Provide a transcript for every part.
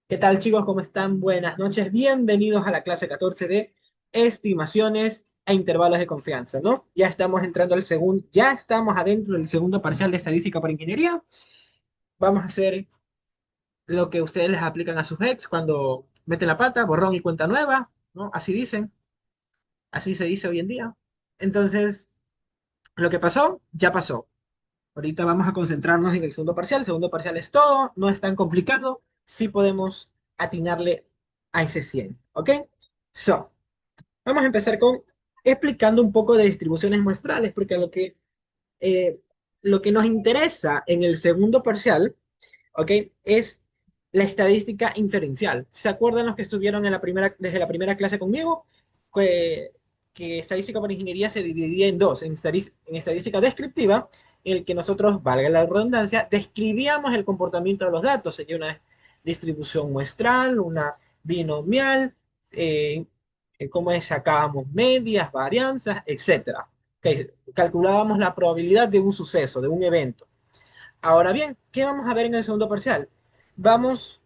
¿Qué tal, chicos? ¿Cómo están? Buenas noches. Bienvenidos a la clase 14 de estimaciones e intervalos de confianza, ¿no? Ya estamos adentro del segundo parcial de estadística para ingeniería. Vamos a hacer lo que ustedes les aplican a sus ex cuando meten la pata, borrón y cuenta nueva, ¿no? Así dicen, así se dice hoy en día. Entonces, lo que pasó, ya pasó. Ahorita vamos a concentrarnos en el segundo parcial. El segundo parcial es todo, no es tan complicado. Sí podemos atinarle a ese 100, ¿ok? So, vamos a empezar con explicando un poco de distribuciones muestrales, porque eh, lo que nos interesa en el segundo parcial, ¿ok? Es la estadística inferencial. ¿Se acuerdan los que estuvieron desde la primera clase conmigo? Que, que estadística para ingeniería se dividía en dos, en estadística descriptiva, en el que nosotros, valga la redundancia, describíamos el comportamiento de los datos. Sería una distribución muestral, una binomial, eh, cómo sacábamos medias, varianzas, etcétera. Okay. Calculábamos la probabilidad de un suceso, de un evento. Ahora bien, ¿qué vamos a ver en el segundo parcial? Vamos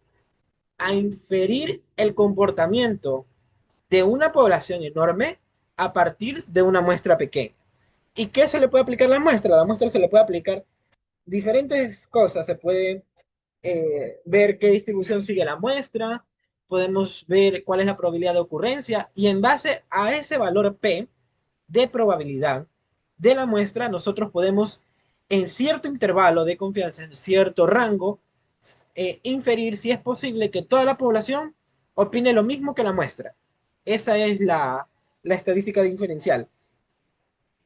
a inferir el comportamiento de una población enorme a partir de una muestra pequeña. ¿Y qué se le puede aplicar a la muestra? A la muestra se le puede aplicar diferentes cosas. Se puede ver qué distribución sigue la muestra, podemos ver cuál es la probabilidad de ocurrencia y en base a ese valor P de probabilidad de la muestra, nosotros podemos en cierto intervalo de confianza, en cierto rango, inferir si es posible que toda la población opine lo mismo que la muestra. Esa es la estadística diferencial.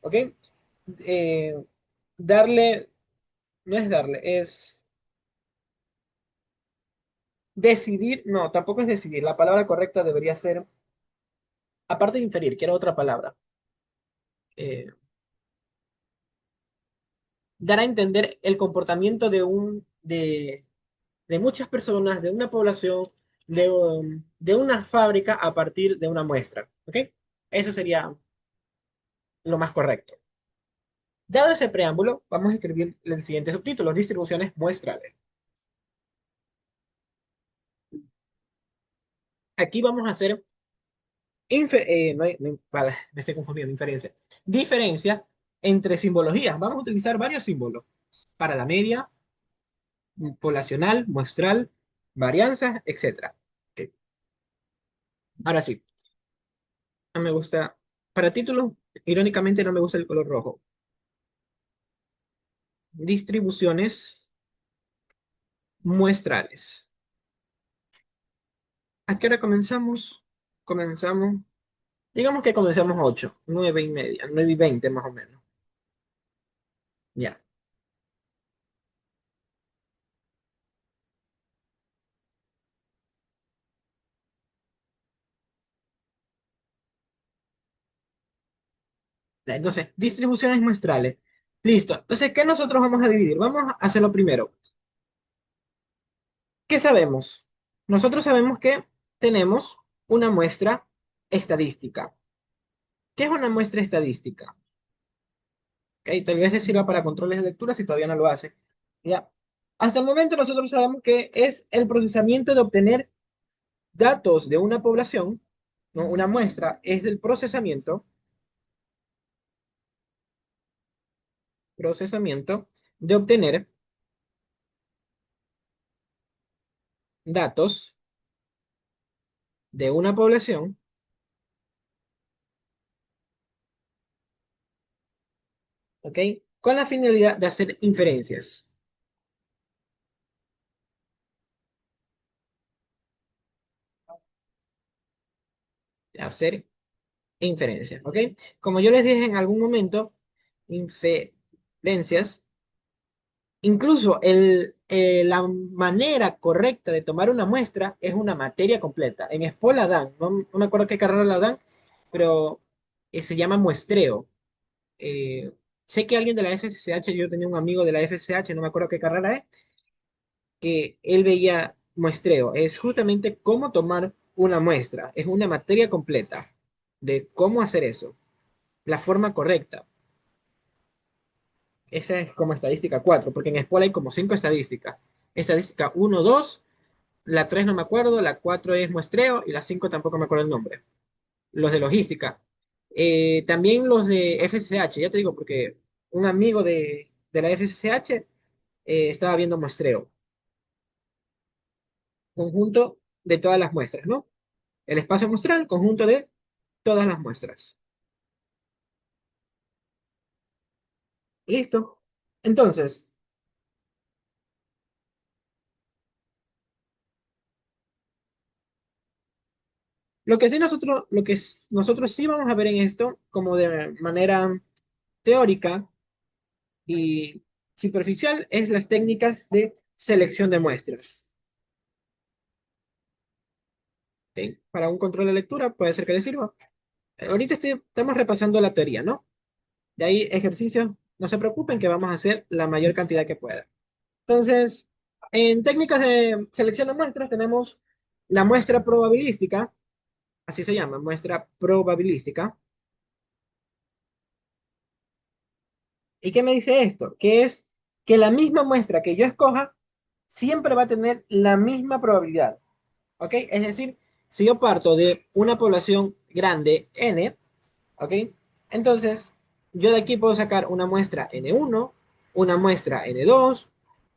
¿Ok? Eh, darle, no es darle, es decidir, no, tampoco es decidir. La palabra correcta debería ser, aparte de inferir, quiero otra palabra. Eh, dar a entender el comportamiento de muchas personas, de una población, de una fábrica a partir de una muestra. ¿Ok? Eso sería lo más correcto. Dado ese preámbulo, vamos a escribir el siguiente subtítulo, distribuciones muestrales. Aquí vamos a hacer, vale, me estoy confundiendo, inferencia. Diferencia entre simbologías. Vamos a utilizar varios símbolos para la media, poblacional, muestral, varianzas, etcétera. Ok. Ahora sí, no me gusta, para títulos, irónicamente no me gusta el color rojo. Distribuciones muestrales. ¿A qué hora comenzamos? Comenzamos, digamos que comenzamos 8, 9:30, 9:20 más o menos. Ya. Entonces, distribuciones muestrales. Listo. Entonces, ¿qué nosotros vamos a dividir? Vamos a hacerlo primero. ¿Qué sabemos? Nosotros sabemos que tenemos una muestra estadística. ¿Qué es una muestra estadística? ¿Ok? Tal vez les sirva para controles de lectura si todavía no lo hace. Ya. Hasta el momento nosotros sabemos que es el procesamiento de obtener datos de una población, ¿no? Una muestra es el procesamiento de obtener datos de una población, ¿ok? Con la finalidad de hacer inferencias. De hacer inferencias, ¿ok? Como yo les dije en algún momento, inferencias, incluso la manera correcta de tomar una muestra es una materia completa. En SPO la dan, no me acuerdo qué carrera la dan, pero se llama muestreo. Eh, sé que alguien de la FCCH, yo tenía un amigo de la FCCH, no me acuerdo qué carrera es, que él veía muestreo. Es justamente cómo tomar una muestra. Es una materia completa de cómo hacer eso. La forma correcta. Esa es como estadística 4 porque en SPOL hay como 5 estadísticas. Estadística uno, 2 La 3 no me acuerdo, la 4 es muestreo y la 5 tampoco me acuerdo el nombre. Los de logística. También los de FCCH, ya te digo, porque un amigo de la FCCH estaba viendo muestreo, conjunto de todas las muestras, ¿no? El espacio muestral, conjunto de todas las muestras. ¿Listo? Entonces, nosotros sí vamos a ver en esto, como de manera teórica y superficial, es las técnicas de selección de muestras. ¿Ok? Para un control de lectura puede ser que le sirva. Ahorita estamos repasando la teoría, ¿no? De ahí ejercicios, no se preocupen que vamos a hacer la mayor cantidad que pueda. Entonces, en técnicas de selección de muestras tenemos la muestra probabilística, así se llama, muestra probabilística. ¿Y qué me dice esto? Que es que la misma muestra que yo escoja siempre va a tener la misma probabilidad. ¿Ok? Es decir, si yo parto de una población grande n, ¿ok? Entonces, yo de aquí puedo sacar una muestra N1, una muestra N2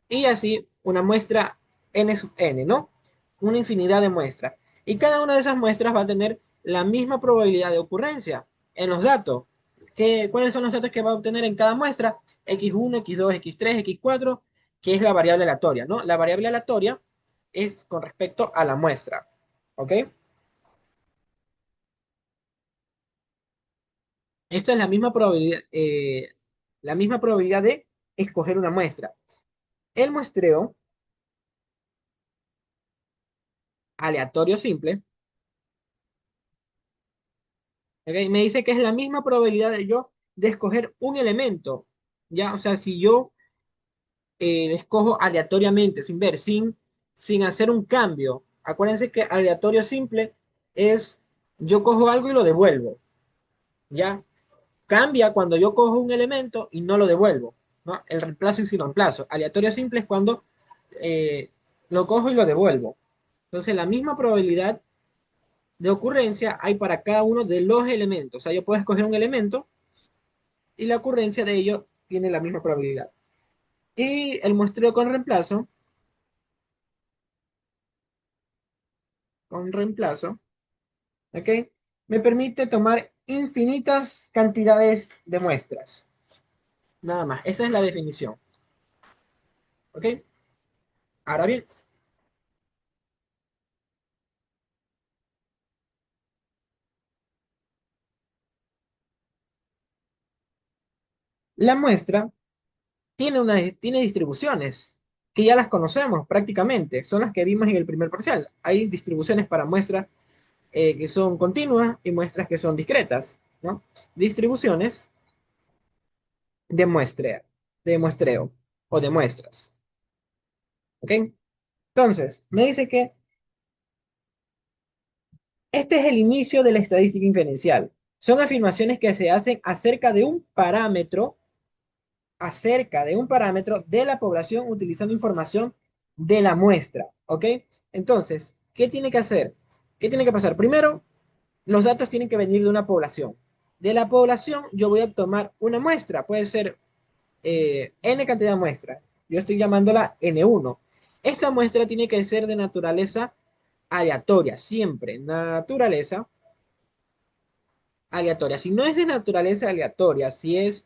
y así una muestra N sub N, ¿no? Una infinidad de muestras. Y cada una de esas muestras va a tener la misma probabilidad de ocurrencia en los datos. ¿Cuáles son los datos que va a obtener en cada muestra? X1, X2, X3, X4, que es la variable aleatoria, ¿no? La variable aleatoria es con respecto a la muestra, ¿ok? Esta es la misma probabilidad de escoger una muestra. El muestreo aleatorio simple, ¿ok? Me dice que es la misma probabilidad de escoger un elemento, ¿ya? O sea, si yo escojo aleatoriamente, sin ver, sin hacer un cambio. Acuérdense que aleatorio simple es yo cojo algo y lo devuelvo, ¿ya? Cambia cuando yo cojo un elemento y no lo devuelvo, ¿no? El reemplazo y sin reemplazo. Aleatorio simple es cuando eh, lo cojo y lo devuelvo. Entonces, la misma probabilidad de ocurrencia hay para cada uno de los elementos. O sea, yo puedo escoger un elemento y la ocurrencia de ello tiene la misma probabilidad. Y el muestreo con reemplazo, ¿ok? Me permite tomar infinitas cantidades de muestras. Nada más. Esa es la definición, ¿ok? Ahora bien, la muestra tiene distribuciones que ya las conocemos prácticamente, son las que vimos en el primer parcial. Hay distribuciones para muestras que son continuas y muestras que son discretas, ¿no? Distribuciones de muestreo o de muestras, ¿ok? Entonces, me dice que este es el inicio de la estadística inferencial. Son afirmaciones que se hacen acerca de un parámetro de la población utilizando información de la muestra, ¿ok? Entonces, ¿qué tiene que hacer? ¿Qué tiene que pasar? Primero, los datos tienen que venir de una población. De la población yo voy a tomar una muestra, puede ser n cantidad de muestras. Yo estoy llamándola N1. Esta muestra tiene que ser de naturaleza aleatoria, siempre. Naturaleza aleatoria. Si no es de naturaleza aleatoria, si es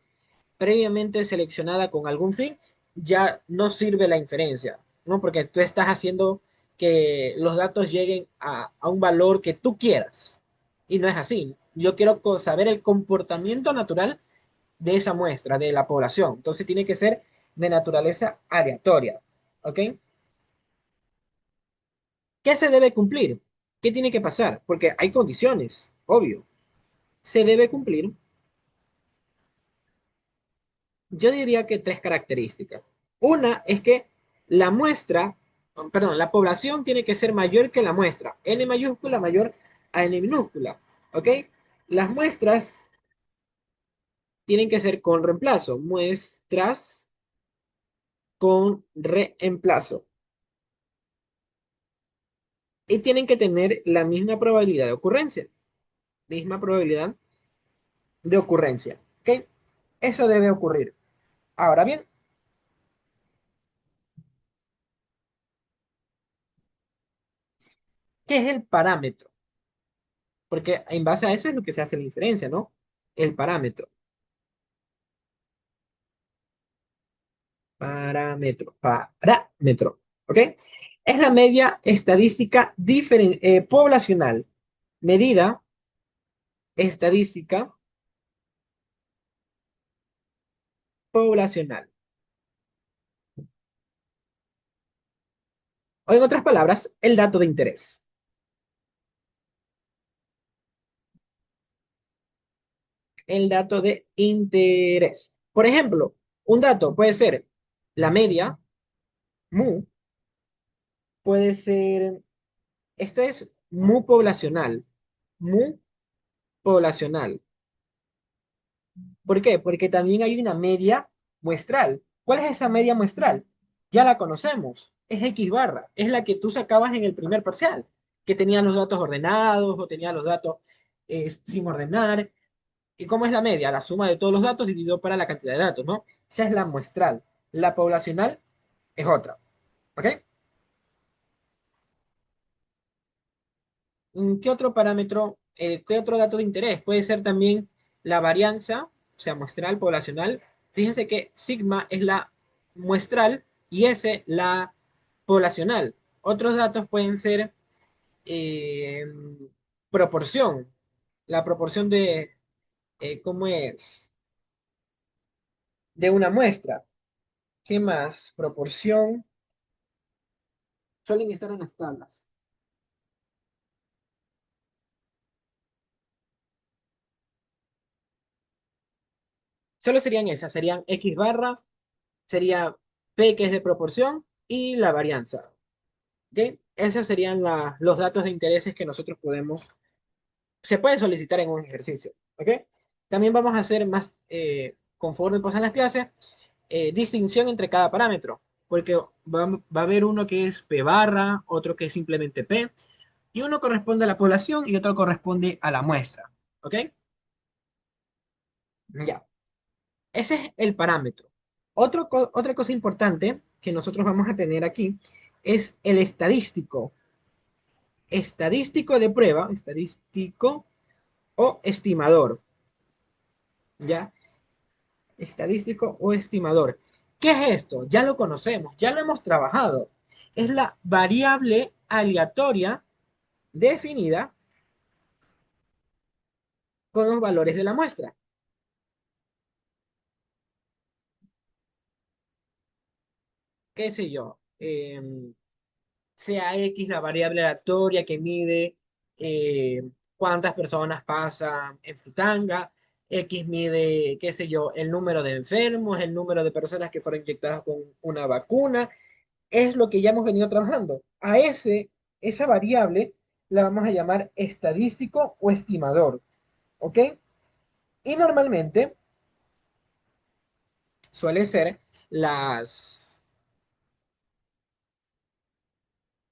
previamente seleccionada con algún fin, ya no sirve la inferencia, ¿no? Porque tú estás haciendo que los datos lleguen a un valor que tú quieras. Y no es así. Yo quiero saber el comportamiento natural de esa muestra, de la población. Entonces tiene que ser de naturaleza aleatoria. ¿Ok? ¿Qué se debe cumplir? ¿Qué tiene que pasar? Porque hay condiciones, obvio. Se debe cumplir, yo diría que tres características. Una es que la muestra, perdón, la población tiene que ser mayor que la muestra. N mayúscula mayor a N minúscula. ¿Ok? Las muestras tienen que ser con reemplazo. Muestras con reemplazo. y tienen que tener la misma probabilidad de ocurrencia. Misma probabilidad de ocurrencia. ¿Ok? Eso debe ocurrir. Ahora bien, ¿qué es el parámetro? Porque en base a eso es lo que se hace la inferencia, ¿no? El parámetro. Parámetro. ¿Ok? Es la media estadística poblacional. Medida estadística poblacional. O en otras palabras, el dato de interés. El dato de interés. Por ejemplo, un dato puede ser la media, mu, puede ser, esto es mu poblacional, mu poblacional. ¿Por qué? Porque también hay una media muestral. ¿Cuál es esa media muestral? Ya la conocemos, es X barra, es la que tú sacabas en el primer parcial, que tenía los datos ordenados o tenía los datos sin ordenar. ¿Y cómo es la media? La suma de todos los datos dividido para la cantidad de datos, ¿no? Esa es la muestral. La poblacional es otra. ¿Ok? ¿Qué otro parámetro, qué otro dato de interés? Puede ser también la varianza, o sea, muestral, poblacional. Fíjense que sigma es la muestral y S la poblacional. Otros datos pueden ser eh, proporción, la proporción de, ¿cómo es? De una muestra. ¿Qué más? Proporción. Suelen estar en las tablas. Solo serían esas, serían X barra, sería P que es de proporción y la varianza. ¿Ok? Esos serían los datos de intereses que nosotros podemos, se puede solicitar en un ejercicio. ¿Ok? También vamos a hacer más, conforme pasan las clases, distinción entre cada parámetro, porque va a haber uno que es P barra, otro que es simplemente P, y uno corresponde a la población y otro corresponde a la muestra. ¿Ok? Ya. Ese es el parámetro. Otra cosa importante que nosotros vamos a tener aquí es el estadístico. Estadístico de prueba, estadístico o estimador. ¿Ya? Estadístico o estimador. ¿Qué es esto? Ya lo conocemos, ya lo hemos trabajado. Es la variable aleatoria definida con los valores de la muestra. ¿Qué sé yo? Sea X la variable aleatoria que mide eh, cuántas personas pasan en Frutanga, X mide, qué sé yo, el número de enfermos, el número de personas que fueron inyectadas con una vacuna, es lo que ya hemos venido trabajando. Esa variable la vamos a llamar estadístico o estimador, ¿ok? Y normalmente suele ser las,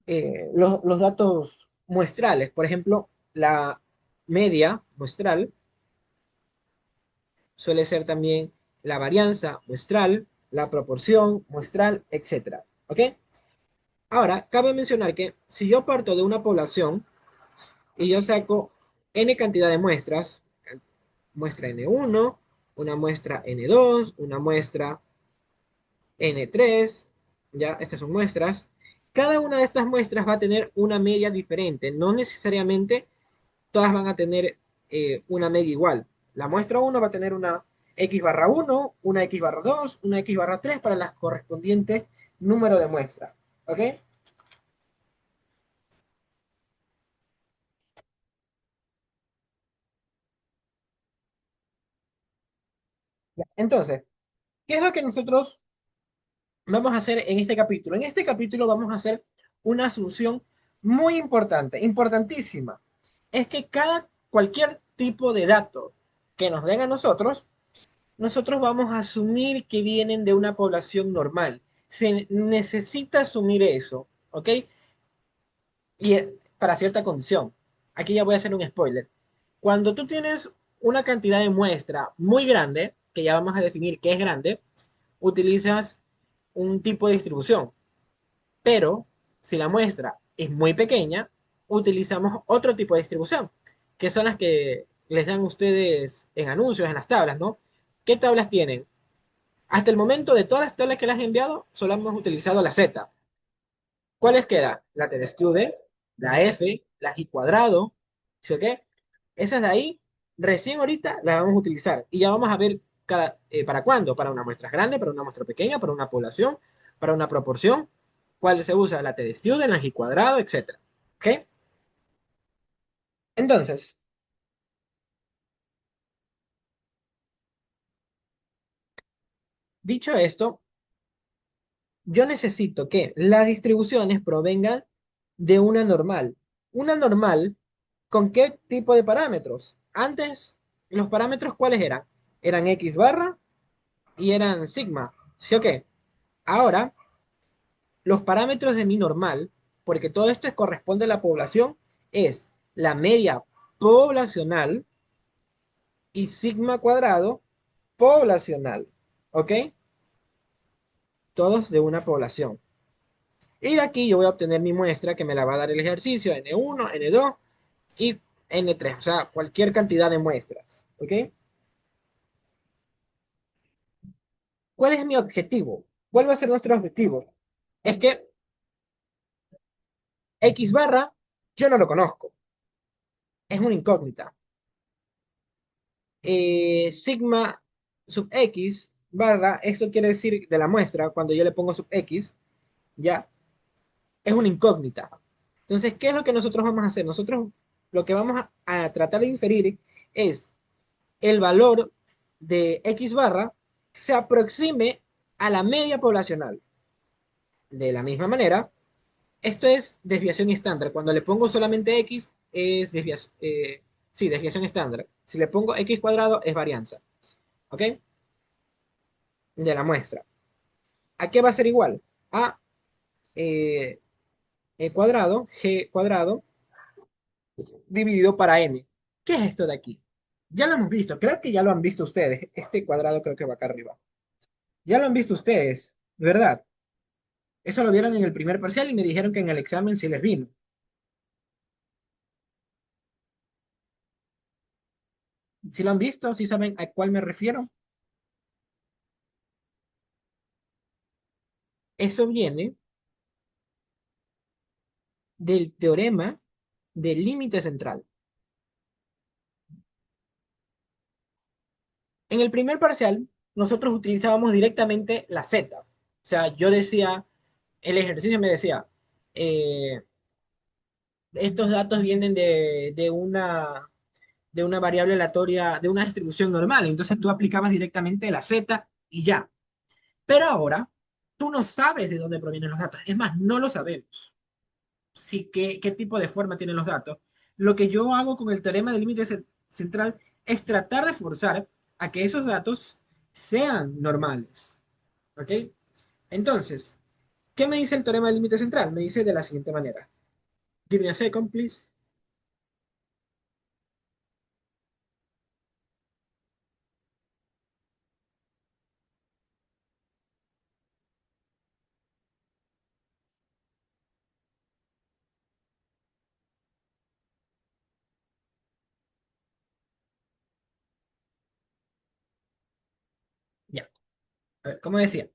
los datos muestrales, por ejemplo, la media muestral suele ser también la varianza muestral, la proporción muestral, etcétera. ¿Ok? Ahora, cabe mencionar que si yo parto de una población y yo saco n cantidad de muestras, muestra n1, una muestra n2, una muestra n3, ya, estas son muestras. Cada una de estas muestras va a tener una media diferente, no necesariamente todas van a tener una media igual. La muestra uno va a tener una X barra uno, una X barra 2, una X barra 3 para las correspondientes número de muestra. ¿Ok? Ya. Entonces, ¿qué es lo que nosotros vamos a hacer en este capítulo? En este capítulo vamos a hacer una asunción muy importante, importantísima. Es que cualquier tipo de datos que nos den a nosotros vamos a asumir que vienen de una población normal. Se necesita asumir eso, ¿ok? Y para cierta condición. Aquí ya voy a hacer un spoiler. Cuando tú tienes una cantidad de muestra muy grande, que ya vamos a definir qué es grande, utilizas un tipo de distribución. Pero si la muestra es muy pequeña, utilizamos otro tipo de distribución, que son las que les dan ustedes en anuncios, en las tablas, ¿no? ¿Qué tablas tienen? Hasta el momento de todas las tablas que les he enviado, solo hemos utilizado la Z. ¿Cuáles quedan? La TestStudent, la F, la G cuadrado, ¿sí o qué? Esas de ahí, recién ahorita las vamos a utilizar. Y ya vamos a ver para cuándo, para una muestra grande, para una muestra pequeña, para una población, para una proporción, cuál se usa, la TestStudent, la G cuadrado, etcétera. ¿Ok? Entonces, dicho esto, yo necesito que las distribuciones provengan de una normal. Una normal, ¿con qué tipo de parámetros? Antes, los parámetros, ¿cuáles eran? Eran X barra y eran sigma. ¿Sí o qué? Ahora, los parámetros de mi normal, porque todo esto corresponde a la población, es la media poblacional y sigma cuadrado poblacional. ¿Ok? Todos de una población. Y de aquí yo voy a obtener mi muestra que me la va a dar el ejercicio N1, N2 y N3, o sea, cualquier cantidad de muestras. ¿Ok? ¿Cuál es mi objetivo? ¿Cuál va a ser nuestro objetivo? Es que X barra yo no lo conozco, es una incógnita. Sigma sub X barra, esto quiere decir de la muestra, cuando yo le pongo sub X, ya, es una incógnita. Entonces, ¿qué es lo que nosotros vamos a hacer? Nosotros lo que vamos a tratar de inferir es el valor de X barra se aproxime a la media poblacional. De la misma manera, esto es desviación estándar. Cuando le pongo solamente X, es desviación, sí, desviación estándar. Si le pongo X cuadrado, es varianza. ¿Ok? De la muestra. ¿A qué va a ser igual? A eh, E cuadrado, G cuadrado, dividido para N. ¿Qué es esto de aquí? Ya lo hemos visto, creo que ya lo han visto ustedes. Este cuadrado creo que va acá arriba. Ya lo han visto ustedes, ¿verdad? Eso lo vieron en el primer parcial y me dijeron que en el examen sí les vino. Si lo han visto, si saben a cuál me refiero. Eso viene del teorema del límite central. En el primer parcial, nosotros utilizábamos directamente la Z. O sea, yo decía, el ejercicio me decía, eh, estos datos vienen de una variable aleatoria, de una distribución normal. Entonces tú aplicabas directamente la Z y ya. Pero ahora, tú no sabes de dónde provienen los datos. Es más, no lo sabemos. Sí, qué tipo de forma tienen los datos. Lo que yo hago con el teorema del límite central es tratar de forzar a que esos datos sean normales. ¿Ok? Entonces, ¿qué me dice el teorema del límite central? Me dice de la siguiente manera. Give me a second, please. Ya. A ver, como decía,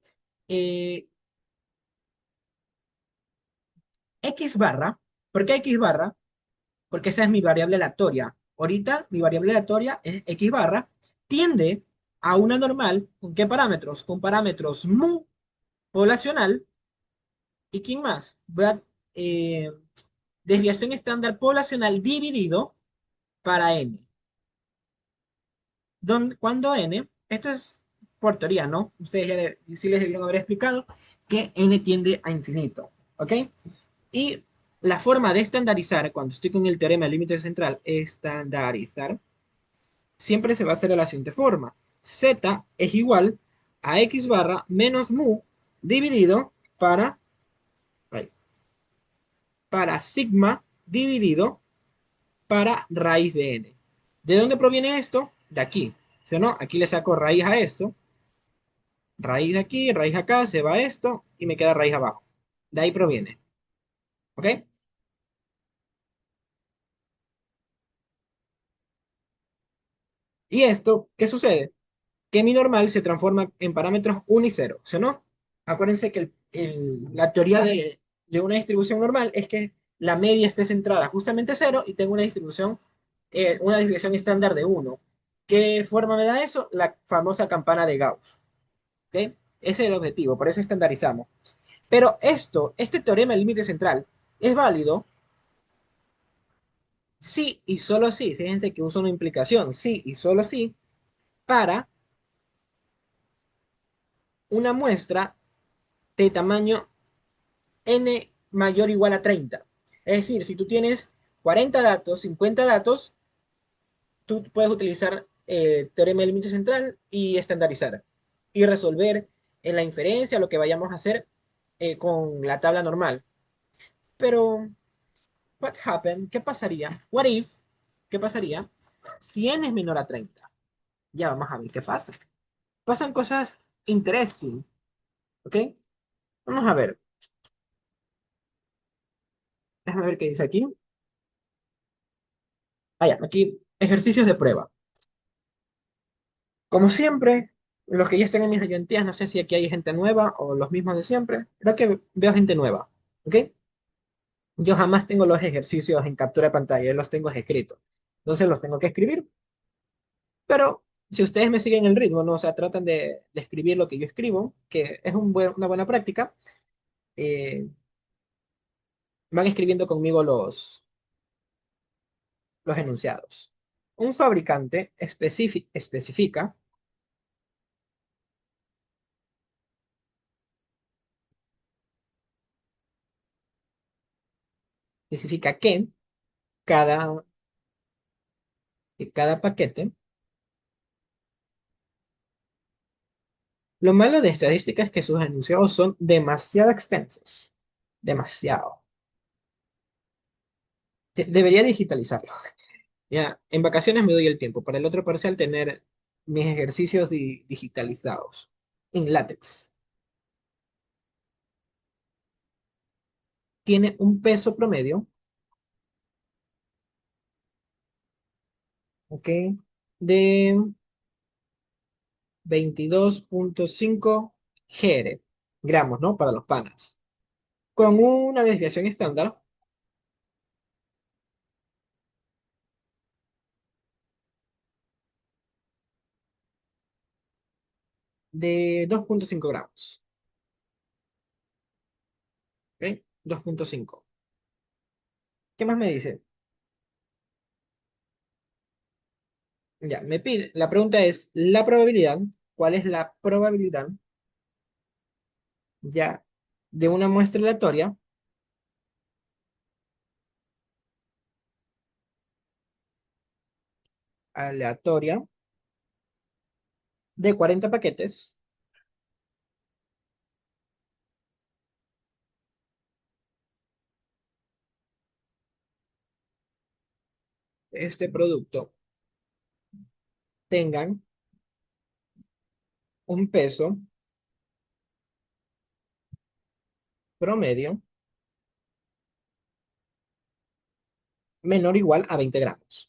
eh, X barra, ¿por qué X barra? Porque esa es mi variable aleatoria. Ahorita mi variable aleatoria es X barra, tiende a una normal, ¿con qué parámetros? Con parámetros mu poblacional. ¿Y quién más? Eh, desviación estándar poblacional dividido para n. Cuando n, esto es por teoría, ¿no? Ustedes sí les debieron haber explicado que n tiende a infinito, ¿ok? Y la forma de estandarizar, cuando estoy con el teorema del límite central, estandarizar, siempre se va a hacer de la siguiente forma. Z es igual a x barra menos mu dividido para sigma dividido para raíz de n. ¿De dónde proviene esto? De aquí. ¿Sí o no? Aquí le saco raíz a esto, raíz de aquí, raíz acá, se va esto y me queda raíz abajo. De ahí proviene. ¿Ok? ¿Y esto qué sucede? Que mi normal se transforma en parámetros 1 y 0. ¿Sí o no? Acuérdense que la teoría de una distribución normal es que la media esté centrada justamente 0 y tengo una desviación estándar de 1. ¿Qué forma me da eso? La famosa campana de Gauss. ¿Ok? Ese es el objetivo, por eso estandarizamos. Pero este teorema del límite central, es válido sí y solo sí. Fíjense que uso una implicación, sí y solo sí, para una muestra de tamaño n mayor o igual a 30. Es decir, si tú tienes 40 datos, 50 datos, tú puedes utilizar teorema del límite central y estandarizar y resolver en la inferencia lo que vayamos a hacer con la tabla normal. Pero, what happened? ¿Qué pasaría? What if? ¿Qué pasaría si n es menor a 30? Ya vamos a ver qué pasa. Pasan cosas interesting, ¿ok? Vamos a ver. Déjame ver qué dice aquí. Ah, ya, aquí, ejercicios de prueba. Como siempre, los que ya están en mis ayudantías, no sé si aquí hay gente nueva o los mismos de siempre. Creo que veo gente nueva, ¿ok? Yo jamás tengo los ejercicios en captura de pantalla, yo los tengo escritos. Entonces los tengo que escribir, pero si ustedes me siguen el ritmo, ¿no? O sea, tratan de escribir lo que yo escribo, que es una buena práctica, eh, van escribiendo conmigo los enunciados. Un fabricante especifica cada, que cada paquete. Lo malo de estadística es que sus enunciados son demasiado extensos. Demasiado. Debería digitalizarlo. Ya, en vacaciones me doy el tiempo para el otro parcial tener mis ejercicios digitalizados en látex. Tiene un peso promedio, ¿ok? De 22,5 GR, gramos, ¿no? Para los panas. Con una desviación estándar de 2,5 gramos. ¿Ok? 2,5. ¿Qué más me dice? Ya, me pide, la pregunta es, la probabilidad, ¿cuál es la probabilidad ya de una muestra aleatoria de 40 paquetes, este producto tengan un peso promedio menor o igual a 20 gramos?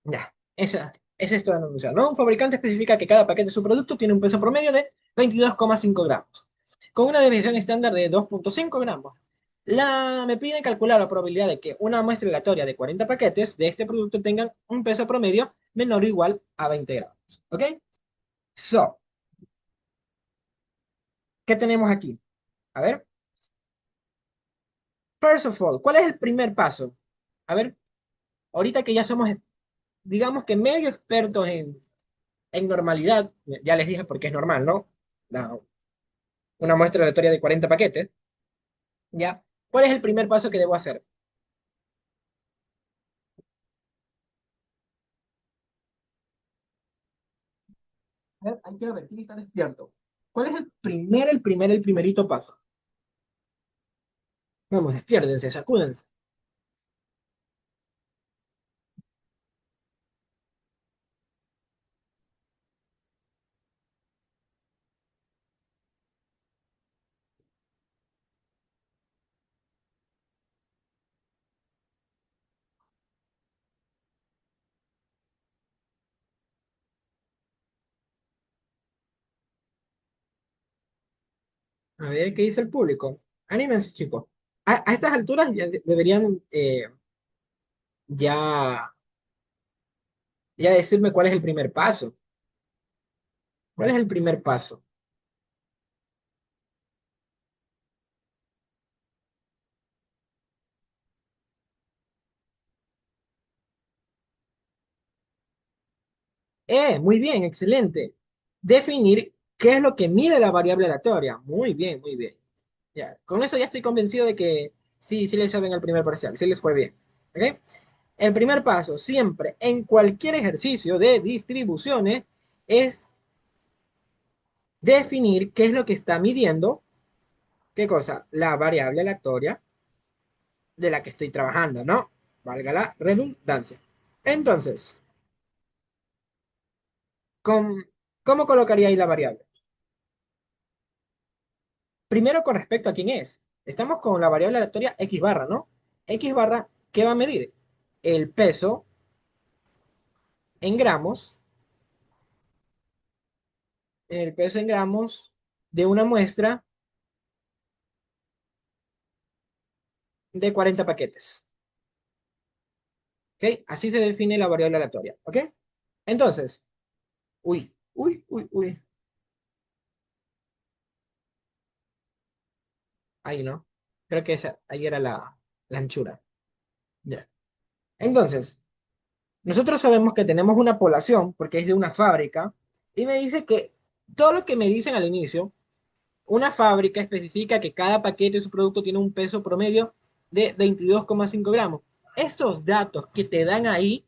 Ya, esa es toda la noción, ¿no? Un fabricante especifica que cada paquete de su producto tiene un peso promedio de 22,5 gramos, con una desviación estándar de 2,5 gramos. Me piden calcular la probabilidad de que una muestra aleatoria de 40 paquetes de este producto tengan un peso promedio menor o igual a 20 gramos. ¿Ok? So, ¿qué tenemos aquí? A ver, first of all, ¿cuál es el primer paso? A ver, ahorita que ya somos, digamos que medio expertos en normalidad, ya les dije por qué es normal, ¿no? La- una muestra aleatoria de 40 paquetes, ¿ya? ¿Cuál es el primer paso que debo hacer? A ver, ahí quiero ver, ¿quién está despierto? ¿Cuál es el primerito paso? Vamos, despiérdense, sacúdense. A ver, ¿qué dice el público? Anímense, chicos. A estas alturas ya deberían ya, ya decirme cuál es el primer paso. ¿Cuál es el primer paso? Muy bien, excelente. Definir qué es lo que mide la variable aleatoria. Muy bien, muy bien. Ya, con eso ya estoy convencido de que sí, sí les saben el primer parcial, sí les fue bien. ¿Ok? El primer paso, siempre, en cualquier ejercicio de distribuciones, es definir qué es lo que está midiendo, qué cosa, la variable aleatoria de la que estoy trabajando, ¿no? Valga la redundancia. Entonces, ¿cómo, cómo colocaría ahí la variable? Primero con respecto a quién es. Estamos con la variable aleatoria x barra, ¿no? X barra, ¿qué va a medir? El peso en gramos, el peso en gramos de una muestra de 40 paquetes. ¿Ok? Así se define la variable aleatoria. ¿Ok? Entonces, uy. Ahí no. Creo que ahí era la anchura. Ya. Entonces, nosotros sabemos que tenemos una población porque es de una fábrica y me dice que todo lo que me dicen al inicio, una fábrica especifica que cada paquete de su producto tiene un peso promedio de 22,5 gramos. Estos datos que te dan ahí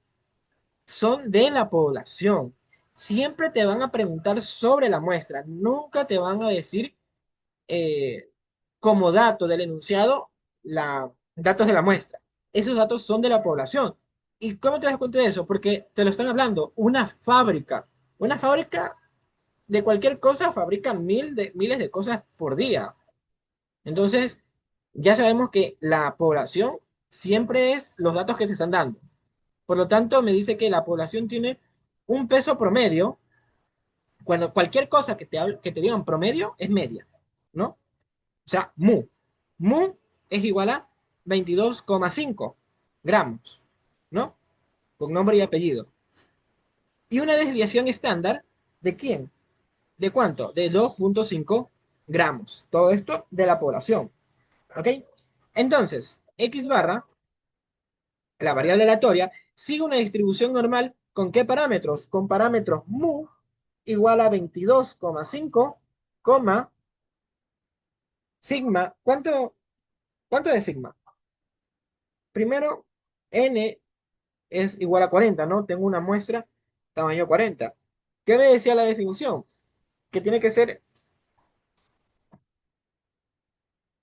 son de la población. Siempre te van a preguntar sobre la muestra. Nunca te van a decir eh, como dato del enunciado datos de la muestra. Esos datos son de la población. ¿Y cómo te das cuenta de eso? Porque te lo están hablando. Una fábrica de cualquier cosa fabrica miles de cosas por día. Entonces, ya sabemos que la población siempre es los datos que se están dando. Por lo tanto, me dice que la población tiene un peso promedio. Cuando cualquier cosa que te digan promedio es media, ¿no? O sea, mu. Mu es igual a 22,5 gramos, ¿no? Con nombre y apellido. Y una desviación estándar, ¿de quién? ¿De cuánto? De 2,5 gramos. Todo esto de la población. ¿Ok? Entonces, X barra, la variable aleatoria, sigue una distribución normal. ¿Con qué parámetros? Con parámetros mu igual a 22,5, sigma. ¿Cuánto es sigma? Primero, n es igual a 40, ¿no? Tengo una muestra tamaño 40. ¿Qué me decía la definición? Que tiene que ser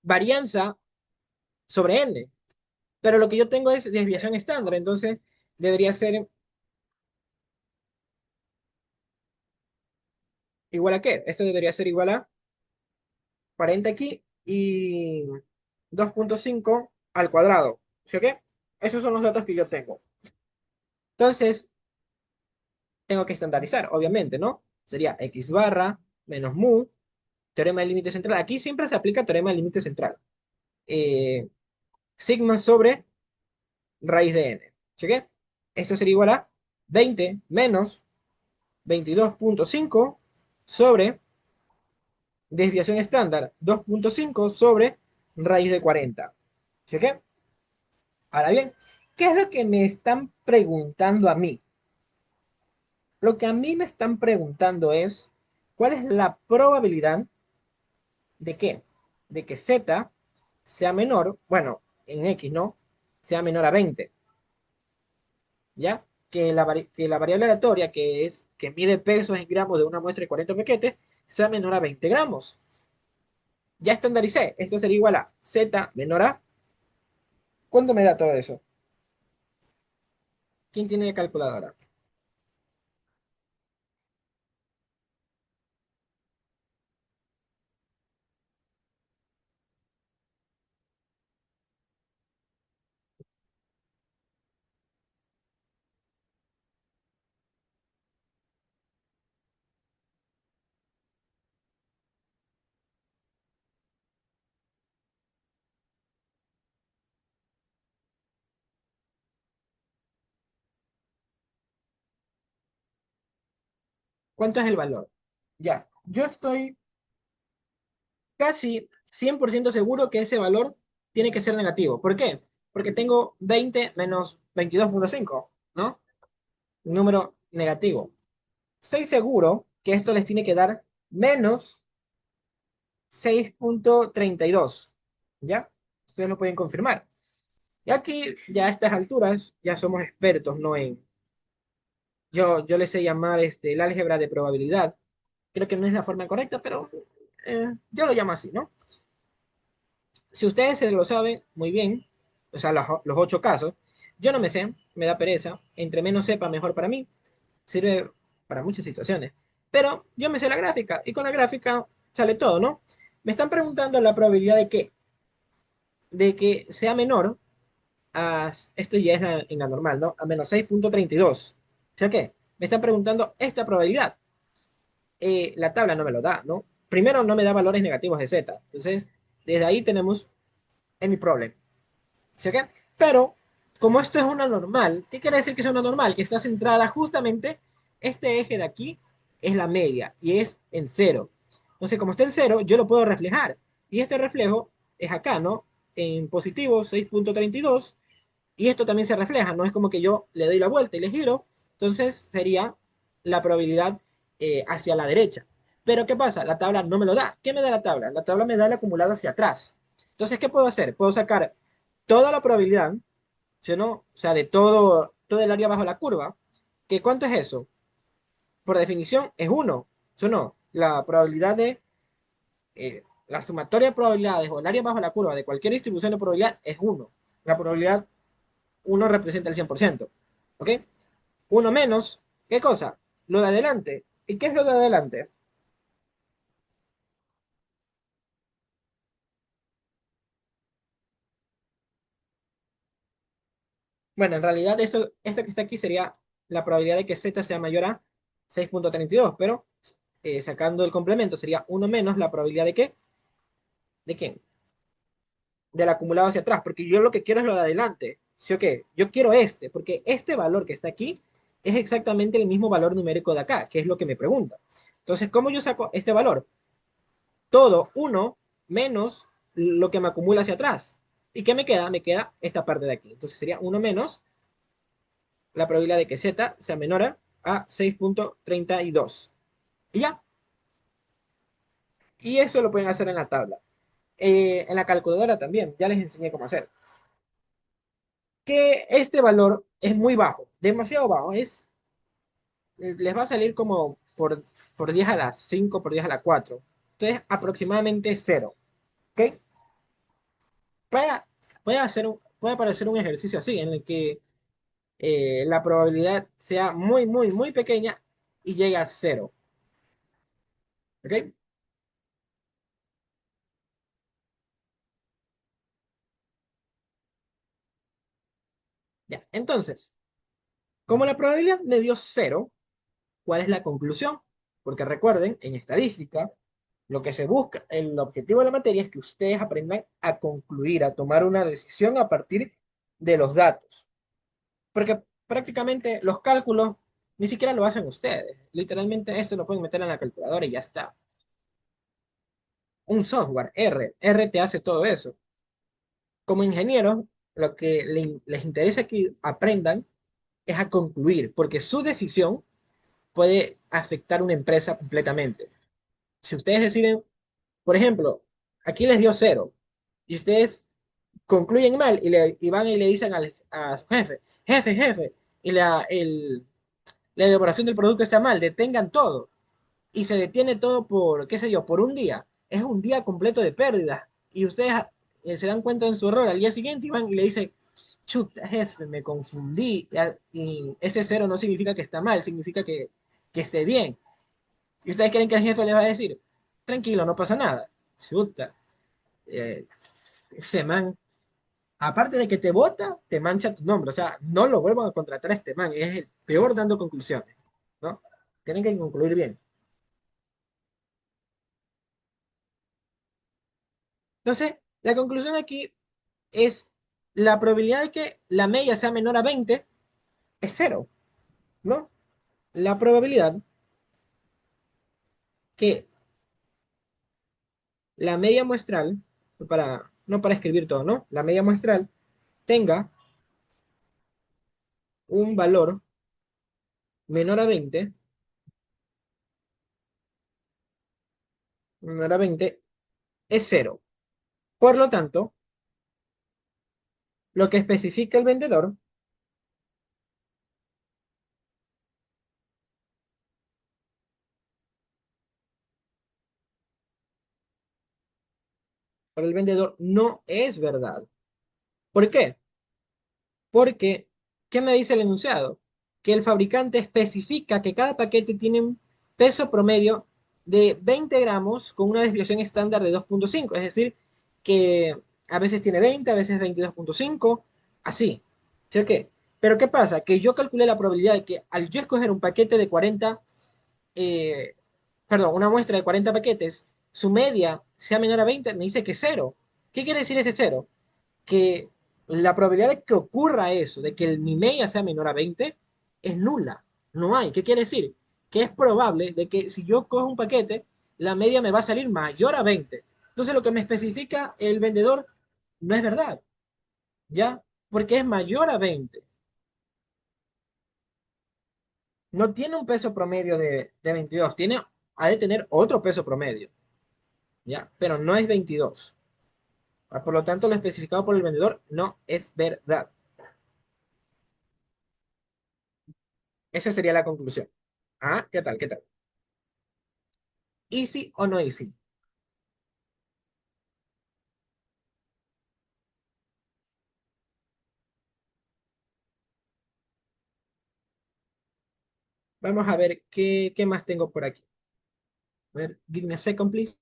varianza sobre n. Pero lo que yo tengo es desviación estándar, entonces debería ser igual a qué? Esto debería ser igual a 40 aquí y 2,5 al cuadrado. ¿Sí o qué? Esos son los datos que yo tengo. Entonces, tengo que estandarizar, obviamente, ¿no? Sería x barra menos mu, teorema del límite central. Aquí siempre se aplica teorema del límite central. Eh, sigma sobre raíz de n. ¿Chequé? Esto sería igual a 20 menos 22,5 sobre desviación estándar 2,5 sobre raíz de 40. ¿Chequé? Ahora bien, ¿qué es lo que me están preguntando a mí? Lo que a mí me están preguntando es, ¿cuál es la probabilidad de qué? De que z sea menor, bueno, en x, ¿no? Sea menor a 20. ¿Ya? Que la variable aleatoria, que mide pesos en gramos de una muestra de 40 paquetes, sea menor a 20 gramos. Ya estandaricé. Esto sería igual a Z menor a. ¿Cuánto me da todo eso? ¿Quién tiene calculadora? ¿Cuánto es el valor? Ya, yo estoy casi 100% seguro que ese valor tiene que ser negativo. ¿Por qué? Porque tengo 20 menos 22,5, ¿no? Un número negativo. Estoy seguro que esto les tiene que dar menos 6,32. ¿Ya? Ustedes lo pueden confirmar. Y aquí, ya a estas alturas, ya somos expertos, ¿no? Yo les sé llamar el álgebra de probabilidad. Creo que no es la forma correcta, pero yo lo llamo así, ¿no? Si ustedes se lo saben muy bien, o sea, los 8 casos, yo no me sé, me da pereza. Entre menos sepa, mejor para mí. Sirve para muchas situaciones. Pero yo me sé la gráfica y con la gráfica sale todo, ¿no? Me están preguntando la probabilidad de qué, de que sea menor a, esto ya es en la normal, ¿no? A menos 6,32. O sea que me están preguntando esta probabilidad. La tabla no me lo da, ¿no? Primero no me da valores negativos de z. Entonces, desde ahí tenemos any problem. ¿Sí o qué? Pero, como esto es una normal, ¿qué quiere decir que es una normal? Que está centrada justamente, este eje de aquí es la media y es en cero. Entonces, como está en cero, yo lo puedo reflejar. Y este reflejo es acá, ¿no? En positivo, 6,32. Y esto también se refleja, no es como que yo le doy la vuelta y le giro. Entonces, sería la probabilidad hacia la derecha. Pero, ¿qué pasa? La tabla no me lo da. ¿Qué me da la tabla? La tabla me da el acumulado hacia atrás. Entonces, ¿qué puedo hacer? Puedo sacar toda la probabilidad, ¿sí o no? O sea, de todo el área bajo la curva. ¿Que cuánto es eso? Por definición, es uno, ¿sí o no? La probabilidad de, la sumatoria de probabilidades o el área bajo la curva de cualquier distribución de probabilidad es uno. La probabilidad uno representa el 100%. ¿Ok? Uno menos, ¿qué cosa? Lo de adelante. ¿Y qué es lo de adelante? Bueno, en realidad esto que está aquí sería la probabilidad de que z sea mayor a 6,32, pero sacando el complemento sería uno menos la probabilidad de que, ¿de quién? Del acumulado hacia atrás, porque yo lo que quiero es lo de adelante. ¿Sí o qué? Yo quiero porque este valor que está aquí es exactamente el mismo valor numérico de acá, que es lo que me pregunta. Entonces, ¿cómo yo saco este valor? Todo uno menos lo que me acumula hacia atrás. ¿Y qué me queda? Me queda esta parte de aquí. Entonces sería uno menos la probabilidad de que z sea menor a 6,32. Y ya. Y esto lo pueden hacer en la tabla. En la calculadora también. Ya les enseñé cómo hacer. Que este valor es muy bajo. Demasiado bajo. Les va a salir como por 10 a la 5, por 10 a la 4. Entonces, aproximadamente cero. ¿Ok? Puede, puede aparecer un ejercicio así, en el que la probabilidad sea muy, muy, muy pequeña y llegue a cero. ¿Ok? Ya. Entonces, como la probabilidad me dio cero, ¿cuál es la conclusión? Porque recuerden, en estadística, lo que se busca, el objetivo de la materia es que ustedes aprendan a concluir, a tomar una decisión a partir de los datos. Porque prácticamente los cálculos ni siquiera lo hacen ustedes. Literalmente esto lo pueden meter en la calculadora y ya está. Un software, R te hace todo eso. Como ingenieros, lo que les interesa que aprendan es a concluir, porque su decisión puede afectar una empresa completamente. Si ustedes deciden, por ejemplo, aquí les dio cero, y ustedes concluyen mal y van y le dicen a su jefe, jefe, y la elaboración del producto está mal, detengan todo. y se detiene todo por, qué sé yo, por un día. Es un día completo de pérdidas. Y ustedes se dan cuenta en su error al día siguiente y van y le dicen, chuta, jefe, me confundí. Y ese cero no significa que está mal, significa que esté bien. Y ustedes creen que el jefe les va a decir, tranquilo, no pasa nada. Chuta, ese man, aparte de que te vota, te mancha tu nombre. O sea, no lo vuelvan a contratar a este man. Es el peor dando conclusiones, ¿no? Tienen que concluir bien. Entonces, la conclusión aquí es la probabilidad de que la media sea menor a 20 es cero, ¿no? La probabilidad que la media muestral, no para escribir todo, ¿no? La media muestral tenga un valor menor a 20, menor a 20 es cero. Por lo tanto, lo que especifica el vendedor, para el vendedor no es verdad. ¿Por qué? Porque, ¿qué me dice el enunciado? Que el fabricante especifica que cada paquete tiene un peso promedio de 20 gramos con una desviación estándar de 2,5, es decir, que a veces tiene 20, a veces 22,5, así. ¿Sí o qué? Pero ¿qué pasa? Que yo calculé la probabilidad de que al yo escoger un paquete de 40, eh, perdón, una muestra de 40 paquetes, su media sea menor a 20, me dice que es cero. ¿Qué quiere decir ese cero? Que la probabilidad de que ocurra eso, de que el mi media sea menor a 20, es nula. No hay. ¿Qué quiere decir? Que es probable de que si yo cojo un paquete, la media me va a salir mayor a 20. Entonces lo que me especifica el vendedor no es verdad, ¿ya? Porque es mayor a 20. No tiene un peso promedio de 22, ha de tener otro peso promedio, ¿ya? Pero no es 22. Por lo tanto, lo especificado por el vendedor no es verdad. Esa sería la conclusión. Ah, ¿qué tal? ¿Qué tal? ¿Easy o no easy? Vamos a ver qué más tengo por aquí. A ver, give me a second, please.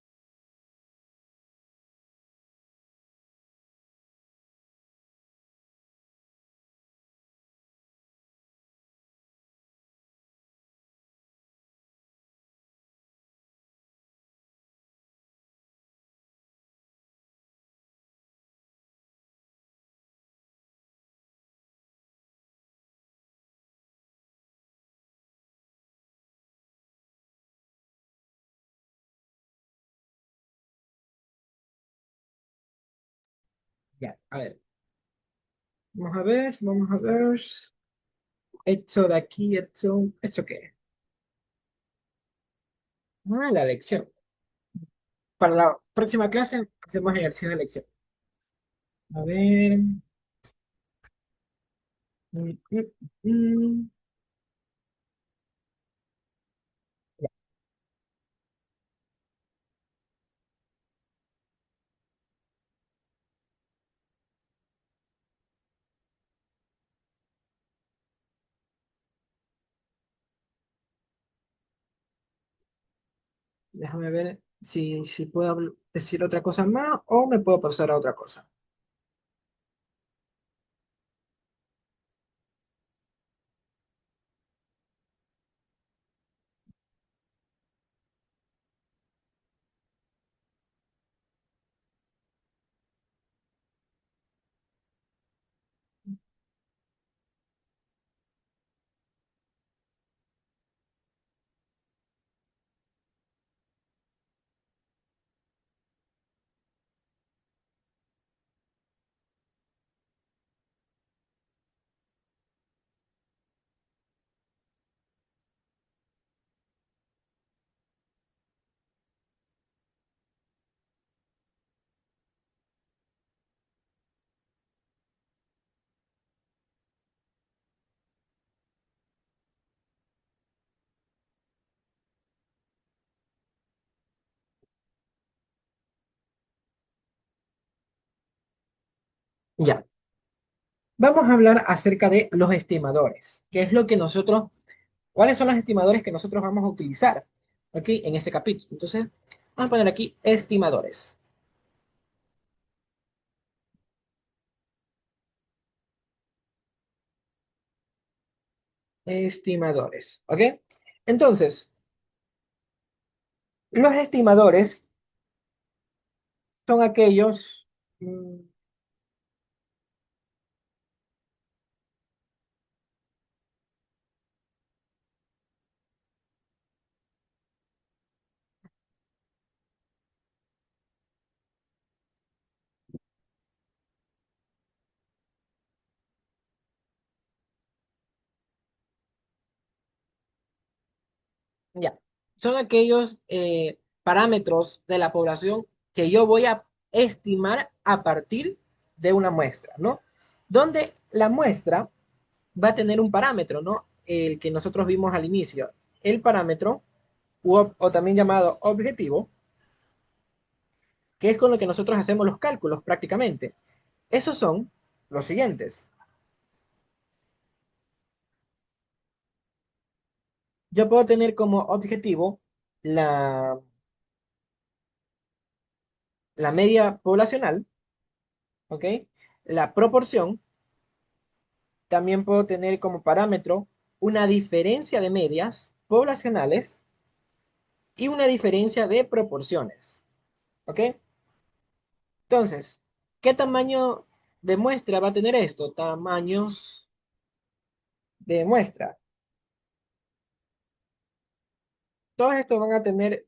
Ya, a ver. Vamos a ver, vamos a ver. Esto de aquí, ¿esto qué? Ah, la lección. Para la próxima clase hacemos ejercicio de lección. A ver. Mm, mm, mm. Ya, déjame ver si puedo decir otra cosa más o me puedo pasar a otra cosa. Ya, vamos a hablar acerca de los estimadores, que es lo que nosotros, cuáles son los estimadores que nosotros vamos a utilizar aquí en este capítulo. Entonces, vamos a poner aquí estimadores. Estimadores, ¿ok? Entonces, los estimadores son aquellos, mm, ya, son aquellos parámetros de la población que yo voy a estimar a partir de una muestra, ¿no? Donde la muestra va a tener un parámetro, ¿no? El que nosotros vimos al inicio. El parámetro, o también llamado objetivo, que es con lo que nosotros hacemos los cálculos prácticamente. Esos son los siguientes. Yo puedo tener como objetivo la, la media poblacional, ¿ok? La proporción. También puedo tener como parámetro una diferencia de medias poblacionales y una diferencia de proporciones, ¿ok? Entonces, ¿qué tamaño de muestra va a tener esto? Tamaños de muestra. Todos estos van a tener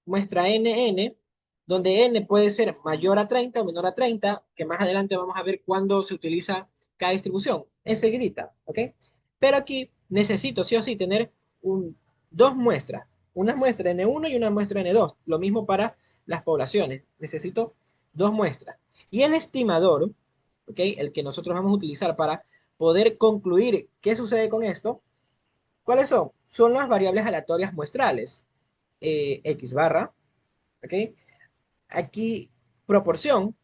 muestra NN, donde N puede ser mayor a 30 o menor a 30, que más adelante vamos a ver cuándo se utiliza cada distribución, enseguidita, ¿ok? Pero aquí necesito sí o sí tener dos muestras, una muestra N1 y una muestra N2, lo mismo para las poblaciones, necesito dos muestras. Y el estimador, ¿ok? El que nosotros vamos a utilizar para poder concluir qué sucede con esto, ¿cuáles son? Son las variables aleatorias muestrales. X barra, ¿ok? Aquí proporción,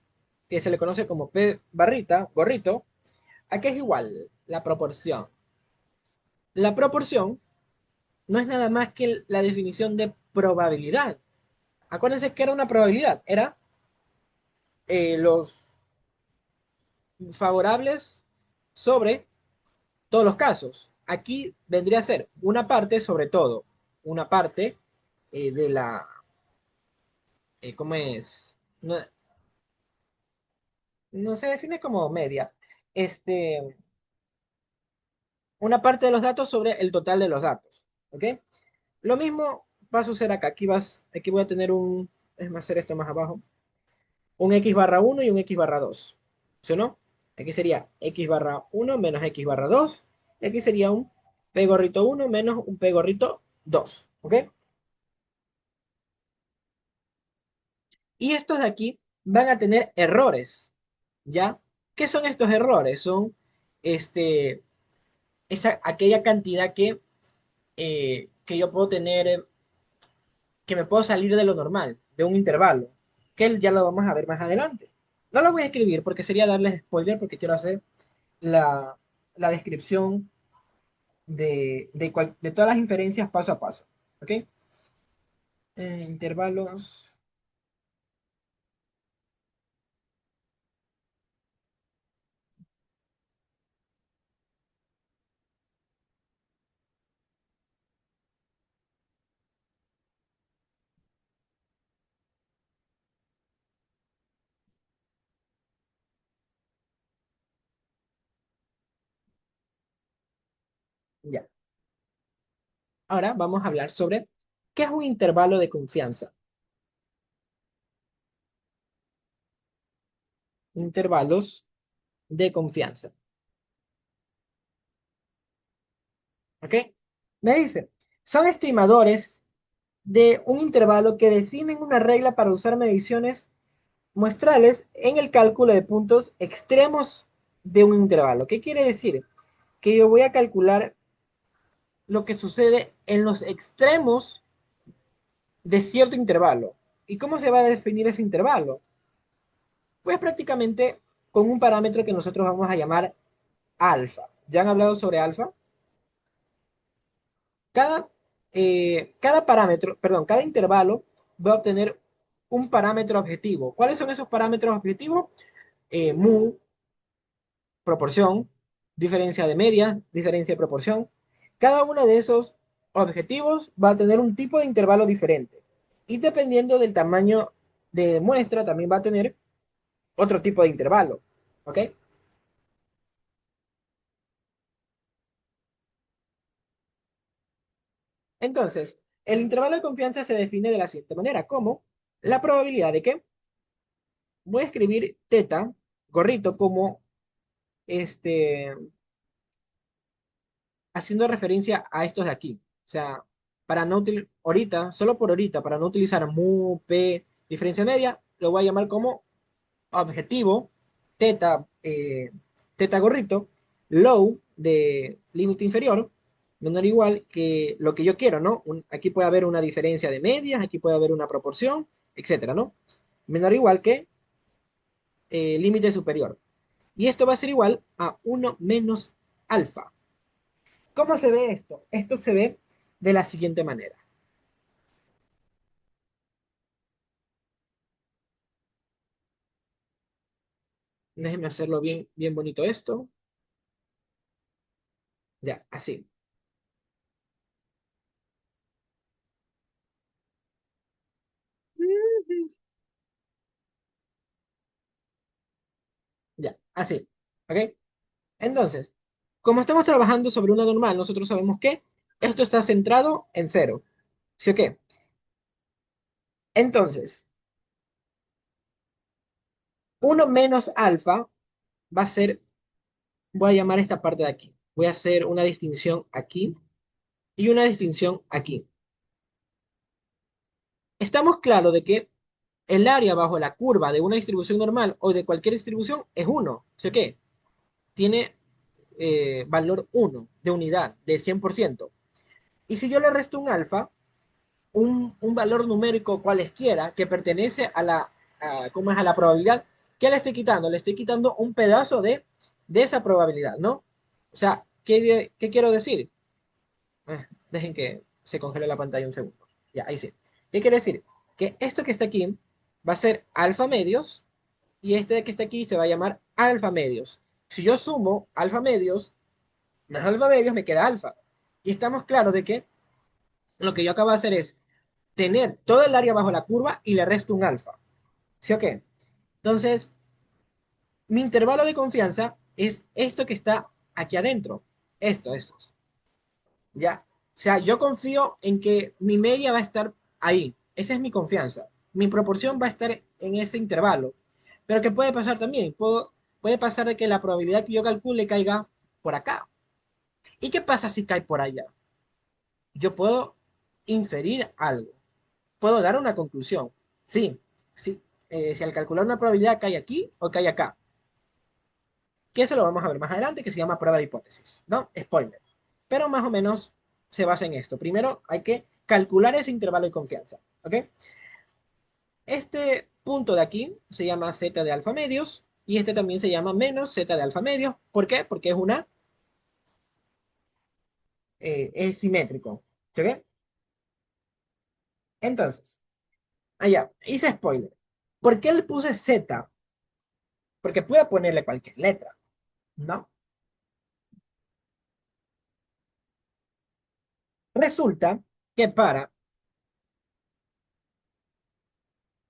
que se le conoce como P barrita, gorrito, aquí es igual la proporción. La proporción no es nada más que la definición de probabilidad. Acuérdense que era una probabilidad, era los favorables sobre todos los casos. Aquí vendría a ser una parte sobre todo, una parte de la, ¿cómo es? No, no se define como media. Este, una parte de los datos sobre el total de los datos. ¿Ok? Lo mismo va a suceder acá. Aquí voy a tener es más hacer esto más abajo, un x barra uno y un x barra 2. ¿Sí o no? Aquí sería x barra uno menos x barra 2. Y aquí sería un p gorrito uno menos un p gorrito 2. ¿Ok? Y estos de aquí van a tener errores. ¿Ya? ¿Qué son estos errores? Son este, aquella cantidad que yo puedo tener que me puedo salir de lo normal, de un intervalo, que ya lo vamos a ver más adelante. No lo voy a escribir porque sería darles spoiler, porque quiero hacer la, la descripción de todas las inferencias paso a paso. ¿Ok? Intervalos. Ya. Ahora vamos a hablar sobre qué es un intervalo de confianza. Intervalos de confianza. ¿Ok? Me dice, son estimadores de un intervalo que definen una regla para usar mediciones muestrales en el cálculo de puntos extremos de un intervalo. ¿Qué quiere decir? Que yo voy a calcular lo que sucede en los extremos de cierto intervalo. ¿Y cómo se va a definir ese intervalo? Pues prácticamente con un parámetro que nosotros vamos a llamar alfa. ¿Ya han hablado sobre alfa? Cada parámetro, perdón, cada intervalo va a obtener un parámetro objetivo. ¿Cuáles son esos parámetros objetivos? Mu, proporción, diferencia de media, diferencia de proporción. Cada uno de esos objetivos va a tener un tipo de intervalo diferente. Y dependiendo del tamaño de muestra, también va a tener otro tipo de intervalo. ¿Ok? Entonces, el intervalo de confianza se define de la siguiente manera, como la probabilidad de que voy a escribir teta, gorrito, como este, haciendo referencia a estos de aquí. O sea, para no utilizar, ahorita, solo por ahorita, para no utilizar mu, p, diferencia media, lo voy a llamar como objetivo, teta, teta gorrito, low de límite inferior, menor o igual que lo que yo quiero, ¿no? Aquí puede haber una diferencia de medias, aquí puede haber una proporción, etcétera, ¿no? Menor o igual que límite superior. Y esto va a ser igual a uno menos alfa. ¿Cómo se ve esto? Esto se ve de la siguiente manera. Déjenme hacerlo bien, bien bonito esto. Ya, así. Ya, así. ¿Ok? Entonces, como estamos trabajando sobre una normal, nosotros sabemos que esto está centrado en cero. ¿Sí o qué? Entonces, uno menos alfa va a ser, voy a llamar esta parte de aquí. Voy a hacer una distinción aquí y una distinción aquí. Estamos claros de que el área bajo la curva de una distribución normal o de cualquier distribución es uno. ¿Sí o qué? Tiene valor uno de unidad, de 100%. Y si yo le resto un alfa, un valor numérico cualesquiera que pertenece ¿cómo es? A la probabilidad, ¿qué le estoy quitando? Le estoy quitando un pedazo de esa probabilidad, ¿no? O sea, ¿qué quiero decir? Dejen que se congele la pantalla un segundo. Ya, ahí sí. ¿Qué quiere decir? Que esto que está aquí va a ser alfa medios y este que está aquí se va a llamar alfa medios. Si yo sumo alfa medios más alfa medios, me queda alfa. Y estamos claros de que lo que yo acabo de hacer es tener todo el área bajo la curva y le resto un alfa. ¿Sí o qué? Entonces, mi intervalo de confianza es esto que está aquí adentro. Esto. ¿Ya? O sea, yo confío en que mi media va a estar ahí. Esa es mi confianza. Mi proporción va a estar en ese intervalo. Pero ¿qué puede pasar también? Puede pasar de que la probabilidad que yo calcule caiga por acá. ¿Y qué pasa si cae por allá? Yo puedo inferir algo. Puedo dar una conclusión. Sí, sí. Si al calcular una probabilidad cae aquí o cae acá. Que eso lo vamos a ver más adelante, que se llama prueba de hipótesis, ¿no? Spoiler. Pero más o menos se basa en esto. Primero hay que calcular ese intervalo de confianza, ¿ok? Este punto de aquí se llama z de alfa medios y este también se llama menos z de alfa medios. ¿Por qué? Porque es simétrico, ¿sí? Entonces, allá, hice spoiler. ¿Por qué le puse z? Porque puedo ponerle cualquier letra, ¿no? Resulta que para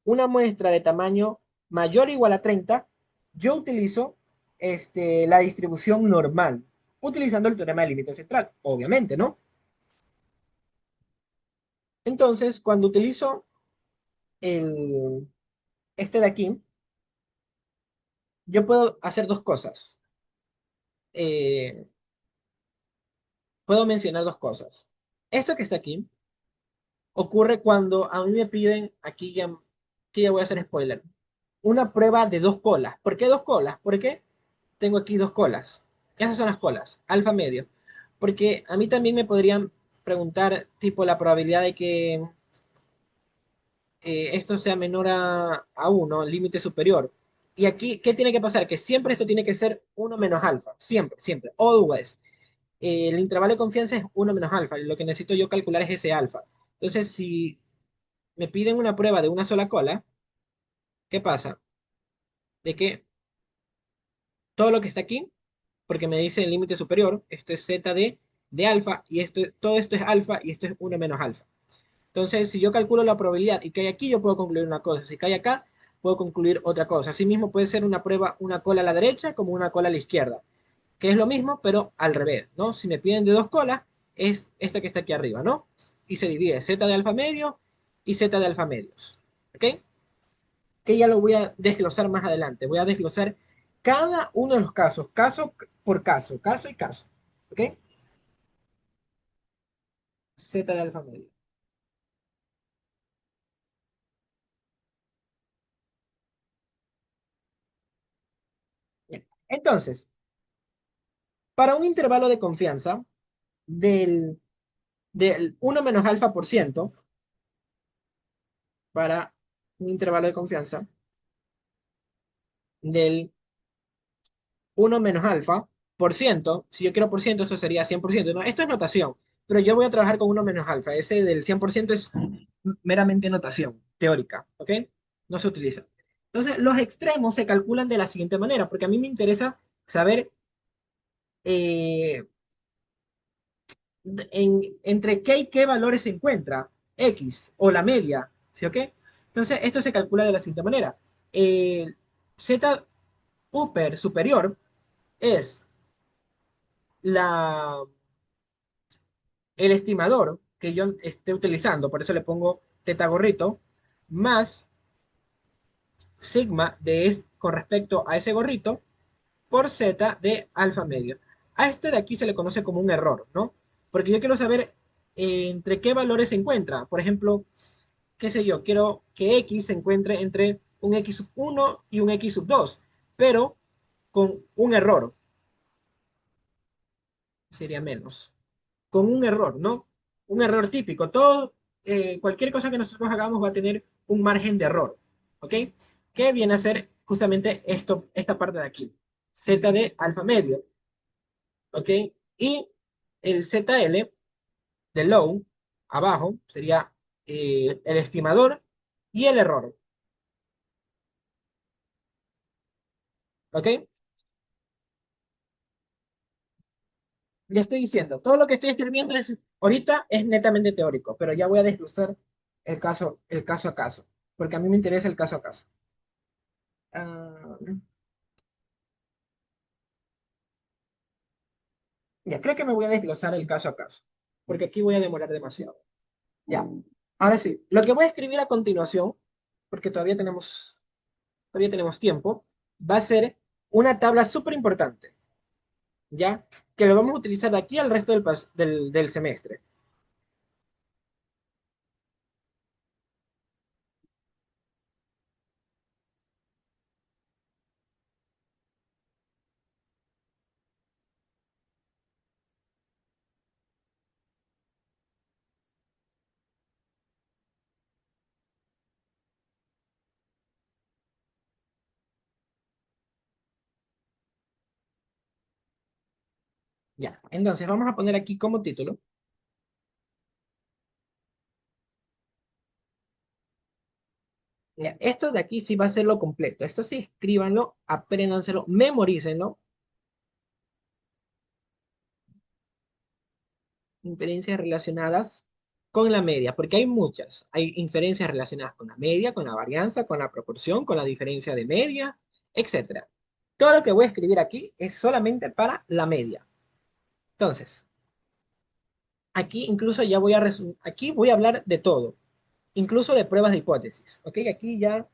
una muestra de tamaño mayor o igual a 30, yo utilizo la distribución normal, utilizando el teorema del límite central, obviamente, ¿no? Entonces, cuando utilizo el, este de aquí, yo puedo hacer dos cosas. Eh, Puedo mencionar dos cosas. Esto que está aquí ocurre cuando a mí me piden, aquí ya voy a hacer spoiler, una prueba de dos colas. ¿Por qué dos colas? Porque tengo aquí dos colas. Esas son las colas, alfa medio. Porque a mí también me podrían preguntar, tipo, la probabilidad de que esto sea menor a 1, límite superior. Y aquí, ¿qué tiene que pasar? Que siempre esto tiene que ser uno menos alfa. Siempre, siempre. Always. El intervalo de confianza es uno menos alfa. Y lo que necesito yo calcular es ese alfa. Entonces, si me piden una prueba de una sola cola, ¿qué pasa? De que todo lo que está aquí, porque me dice el límite superior, esto es z de alfa, y todo esto es alfa, y esto es uno menos alfa. Entonces, si yo calculo la probabilidad y cae aquí, yo puedo concluir una cosa. Si cae acá, puedo concluir otra cosa. Asimismo, puede ser una prueba, una cola a la derecha como una cola a la izquierda, que es lo mismo, pero al revés, ¿no? Si me piden de dos colas, es esta que está aquí arriba, ¿no? Y se divide z de alfa medio y z de alfa medios. ¿Ok? Que ya lo voy a desglosar más adelante. Voy a desglosar cada uno de los casos, caso por caso, caso y caso. ¿Ok? Z de alfa medio. Bien. Entonces, para un intervalo de confianza del, del uno menos alfa por ciento, para un intervalo de confianza del uno menos alfa por ciento, si yo quiero por ciento, eso sería 100%. No, esto es notación, pero yo voy a trabajar con uno menos alfa. Ese del 100% es meramente notación teórica, ¿ok? No se utiliza. Entonces, los extremos se calculan de la siguiente manera, porque a mí me interesa saber eh, entre qué y qué valores se encuentra X o la media, ¿sí o qué? Entonces, esto se calcula de la siguiente manera. Z upper superior es la, el estimador que yo esté utilizando, por eso le pongo teta gorrito, más sigma de con respecto a ese gorrito por z de alfa medio. A este de aquí se le conoce como un error, ¿no? Porque yo quiero saber entre qué valores se encuentra. Por ejemplo, qué sé yo, quiero que x se encuentre entre un x sub 1 y un x sub 2, pero con un error, sería menos. Con un error, ¿no? Un error típico. Cualquier cosa que nosotros hagamos va a tener un margen de error, ¿ok? Que viene a ser justamente esto, esta parte de aquí, z de alfa medio, ¿ok? Y el ZL de low, abajo, sería el estimador y el error, ¿ok? Le estoy diciendo, todo lo que estoy escribiendo ahorita es netamente teórico, pero ya voy a desglosar el caso a caso, porque a mí me interesa el caso a caso. Ah, ya, creo que me voy a desglosar el caso a caso, porque aquí voy a demorar demasiado. Ya, ahora sí, lo que voy a escribir a continuación, porque todavía tenemos tiempo, va a ser una tabla súper importante, ¿ya? Que lo vamos a utilizar de aquí al resto del semestre. Ya, entonces vamos a poner aquí como título. Ya, esto de aquí sí va a ser lo completo. Esto sí, escríbanlo, apréndanselo, memorícenlo. Inferencias relacionadas con la media, porque hay muchas. Hay inferencias relacionadas con la media, con la varianza, con la proporción, con la diferencia de media, etcétera. Todo lo que voy a escribir aquí es solamente para la media. Entonces, aquí incluso ya voy a aquí voy a hablar de todo, incluso de pruebas de hipótesis. ¿Ok? Aquí ya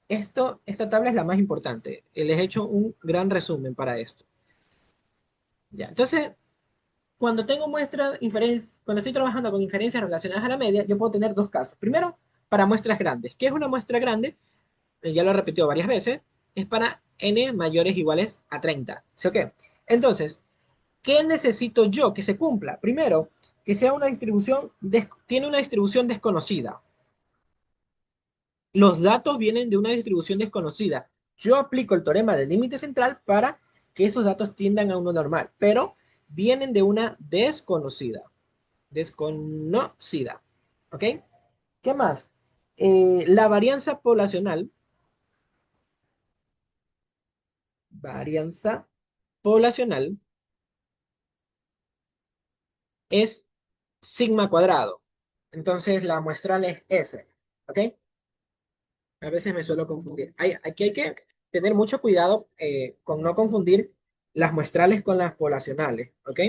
esta tabla es la más importante. Les he hecho un gran resumen para esto. Ya, entonces, cuando tengo cuando estoy trabajando con inferencias relacionadas a la media, yo puedo tener dos casos. Primero, para muestras grandes. ¿Qué es una muestra grande? Ya lo he repetido varias veces. Es para n mayores o iguales a 30. ¿Sí o qué? Entonces, ¿qué necesito yo que se cumpla? Primero, que sea una tiene una distribución desconocida. Los datos vienen de una distribución desconocida. yo aplico el teorema del límite central para que esos datos tiendan a uno normal, pero vienen de una desconocida. Desconocida. ¿Ok? ¿Qué más? La varianza poblacional es sigma cuadrado. Entonces la muestral es S. ¿Ok? A veces me suelo confundir. Aquí hay que tener mucho cuidado con no confundir las muestrales con las poblacionales. ¿Ok?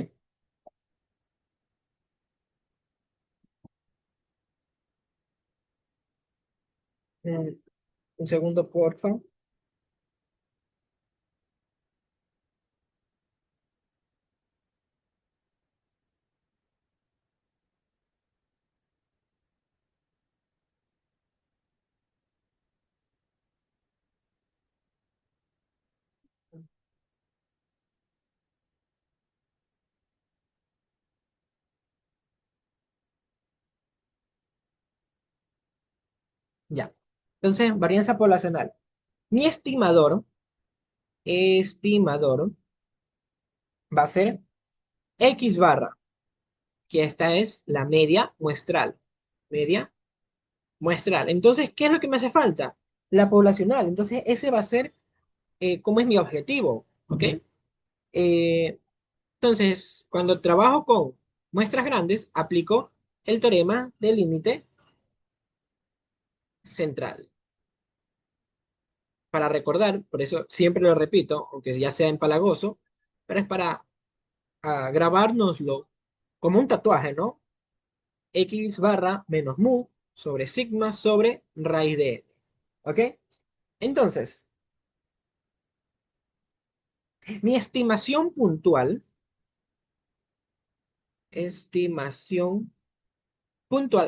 Mm, un segundo, porfa. Ya. Entonces, varianza poblacional. Mi estimador va a ser X barra, que esta es la media muestral. Media muestral. Entonces, ¿qué es lo que me hace falta? La poblacional. Entonces, ese va a ser, ¿cómo es mi objetivo? ¿Ok? Eh, entonces, cuando trabajo con muestras grandes, aplico el teorema del límite central. Para recordar, por eso siempre lo repito, aunque ya sea empalagoso, pero es para grabárnoslo como un tatuaje, ¿no? X barra menos mu sobre sigma sobre raíz de n. ¿Ok? Entonces, mi estimación puntual,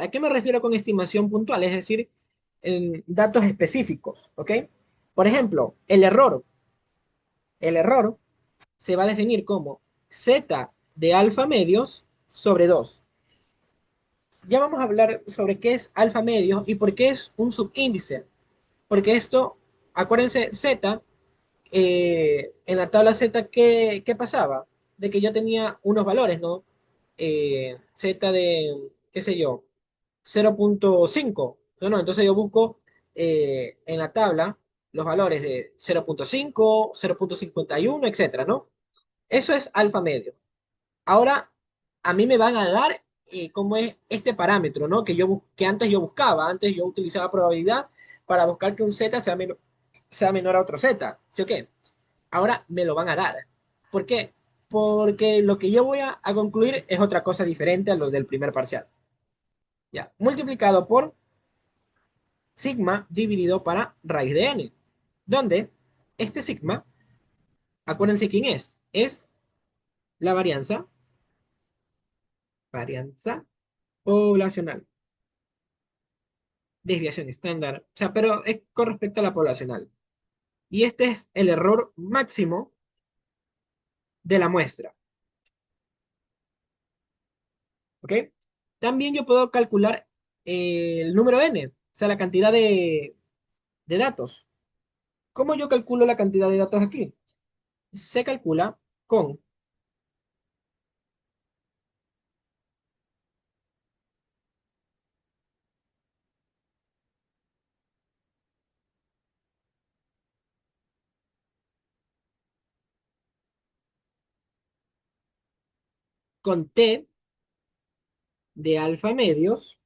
¿a qué me refiero con estimación puntual? Es decir, en datos específicos, ¿ok? Por ejemplo, el error se va a definir como z de alfa medios sobre 2. Ya vamos a hablar sobre qué es alfa medios y por qué es un subíndice. Porque esto, acuérdense, z, en la tabla Z, ¿qué pasaba? De que yo tenía unos valores, ¿no? Z de, qué sé yo, 0,5. No, entonces yo busco en la tabla los valores de 0,5, 0,51, etcétera, ¿no? Eso es alfa medio. Ahora, a mí me van a dar cómo es este parámetro, ¿no? Que antes yo buscaba. Antes yo utilizaba probabilidad para buscar que un Z sea menor a otro Z. ¿Sí o qué? Ahora me lo van a dar. ¿Por qué? Porque lo que yo voy a concluir es otra cosa diferente a lo del primer parcial. ¿Ya? Multiplicado por sigma dividido para raíz de n. Donde este sigma, acuérdense quién es. Es la varianza poblacional. Desviación estándar. O sea, pero es con respecto a la poblacional. Y este es el error máximo de la muestra. ¿Ok? También yo puedo calcular el número n, o sea, la cantidad de datos. ¿Cómo yo calculo la cantidad de datos aquí? Se calcula con, con t de alfa medios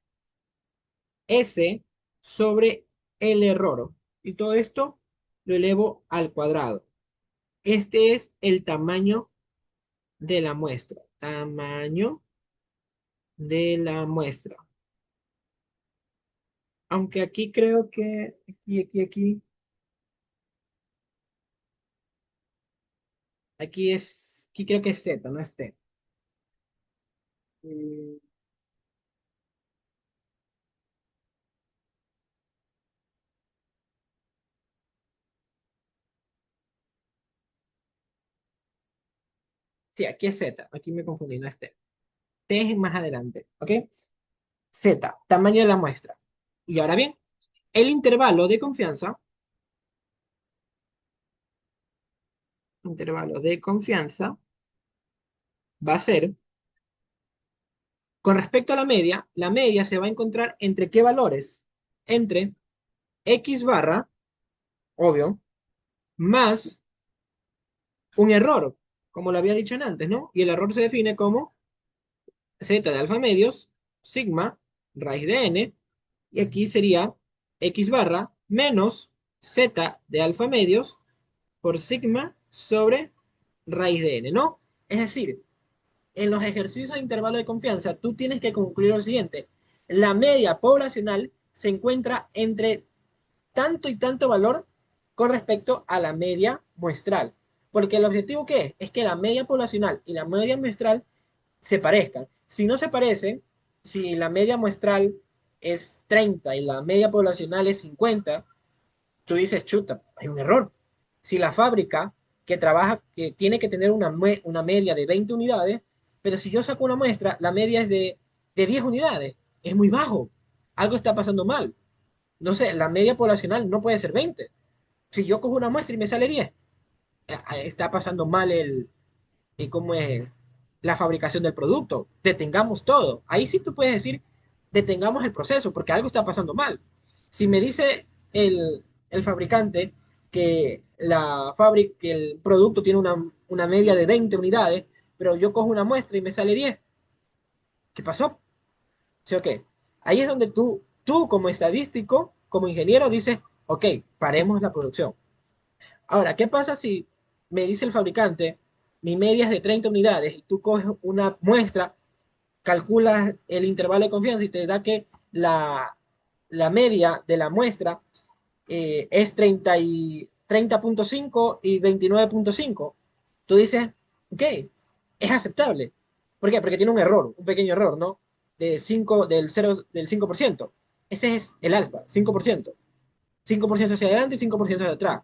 S sobre el error. Y todo esto lo elevo al cuadrado. Este es el tamaño de la muestra. Tamaño de la muestra. Aunque aquí creo que, aquí creo que es Z, no es T. Mm, Sí, aquí es Z, aquí me confundí, no es T. T es más adelante, ¿ok? Z, tamaño de la muestra. Y ahora bien, el intervalo de confianza intervalo de confianza va a ser, con respecto a la media se va a encontrar entre qué valores? Entre X barra, obvio, más un error, como lo había dicho antes, ¿no? Y el error se define como z de alfa medios, sigma, raíz de n, y aquí sería x barra menos z de alfa medios por sigma sobre raíz de n, ¿no? Es decir, en los ejercicios de intervalo de confianza, tú tienes que concluir lo siguiente. La media poblacional se encuentra entre tanto y tanto valor con respecto a la media muestral. Porque el objetivo ¿qué es? Es que la media poblacional y la media muestral se parezcan. Si no se parecen, si la media muestral es 30 y la media poblacional es 50, tú dices, chuta, hay un error. Si la fábrica que trabaja, que tiene que tener una media de 20 unidades, pero si yo saco una muestra, la media es de 10 unidades, es muy bajo. Algo está pasando mal. No sé, la media poblacional no puede ser 20. Si yo cojo una muestra y me sale 10, está pasando mal cómo es la fabricación del producto. Detengamos todo. Ahí sí tú puedes decir, detengamos el proceso, porque algo está pasando mal. Si me dice el fabricante que el producto tiene una media de 20 unidades, pero yo cojo una muestra y me sale 10, ¿qué pasó? ¿Sí o qué? Ahí es donde tú como estadístico, como ingeniero, dices, ok, paremos la producción. Ahora, ¿qué pasa si me dice el fabricante, mi media es de 30 unidades y tú coges una muestra, calculas el intervalo de confianza y te da que la media de la muestra es 30.5 y 29.5? Tú dices, ok, es aceptable. ¿Por qué? Porque tiene un error, un pequeño error, ¿no? Del 5%. Ese es el alfa, 5%. 5% hacia adelante y 5% hacia atrás.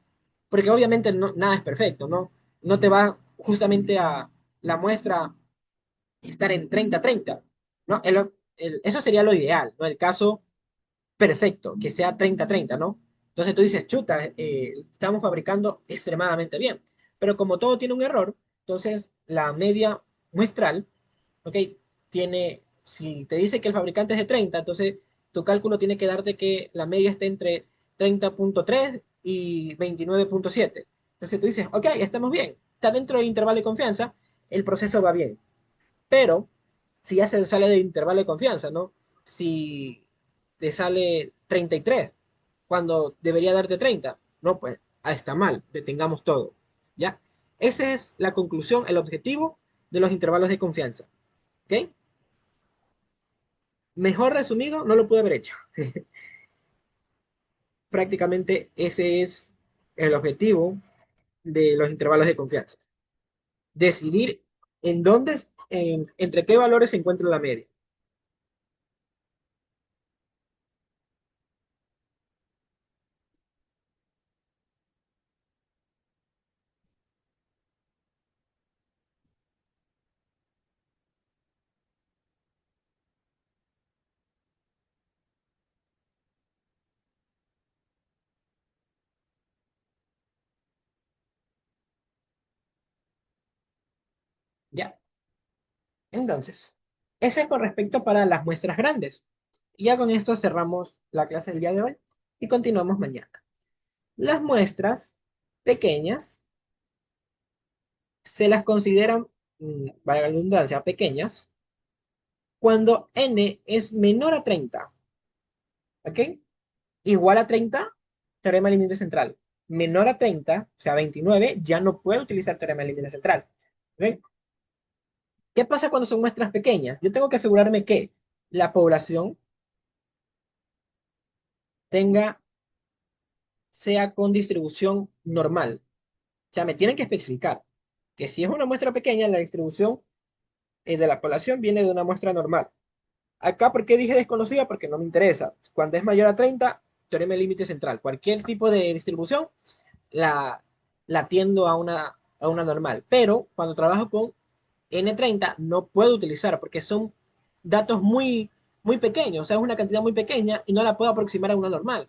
Porque obviamente nada es perfecto, ¿no? No te va justamente a la muestra estar en 30-30, ¿no? Eso sería lo ideal, ¿no? El caso perfecto, que sea 30-30, ¿no? Entonces tú dices, chuta, estamos fabricando extremadamente bien. Pero como todo tiene un error, entonces la media muestral, ¿ok? Si te dice que el fabricante es de 30, entonces tu cálculo tiene que darte que la media esté entre 30.3 y 29.7. Entonces tú dices, ok, estamos bien, está dentro del intervalo de confianza, el proceso va bien. Pero si ya se sale del intervalo de confianza, ¿no? Si te sale 33 cuando debería darte 30, no, pues está mal, detengamos todo, ¿ya? Esa es la conclusión, el objetivo de los intervalos de confianza, ¿ok? Mejor resumido, no lo pude haber hecho. Prácticamente ese es el objetivo de los intervalos de confianza. Decidir en dónde, entre qué valores se encuentra la media. ¿Ya? Entonces, eso es con respecto para las muestras grandes. Y ya con esto cerramos la clase del día de hoy y continuamos mañana. Las muestras pequeñas se las consideran, valga la redundancia, pequeñas, cuando n es menor a 30, ¿ok? Igual a 30, teorema del límite central. Menor a 30, o sea, 29, ya no puedo utilizar teorema del límite central. ¿Ok? ¿Qué pasa cuando son muestras pequeñas? Yo tengo que asegurarme que la población tenga sea con distribución normal. O sea, me tienen que especificar que si es una muestra pequeña, la distribución de la población viene de una muestra normal. Acá, ¿por qué dije desconocida? Porque no me interesa. Cuando es mayor a 30, teorema del límite central. Cualquier tipo de distribución la, la tiendo a una normal. Pero cuando trabajo con N30 no puedo utilizar porque son datos muy, muy pequeños. O sea, es una cantidad muy pequeña y no la puedo aproximar a una normal.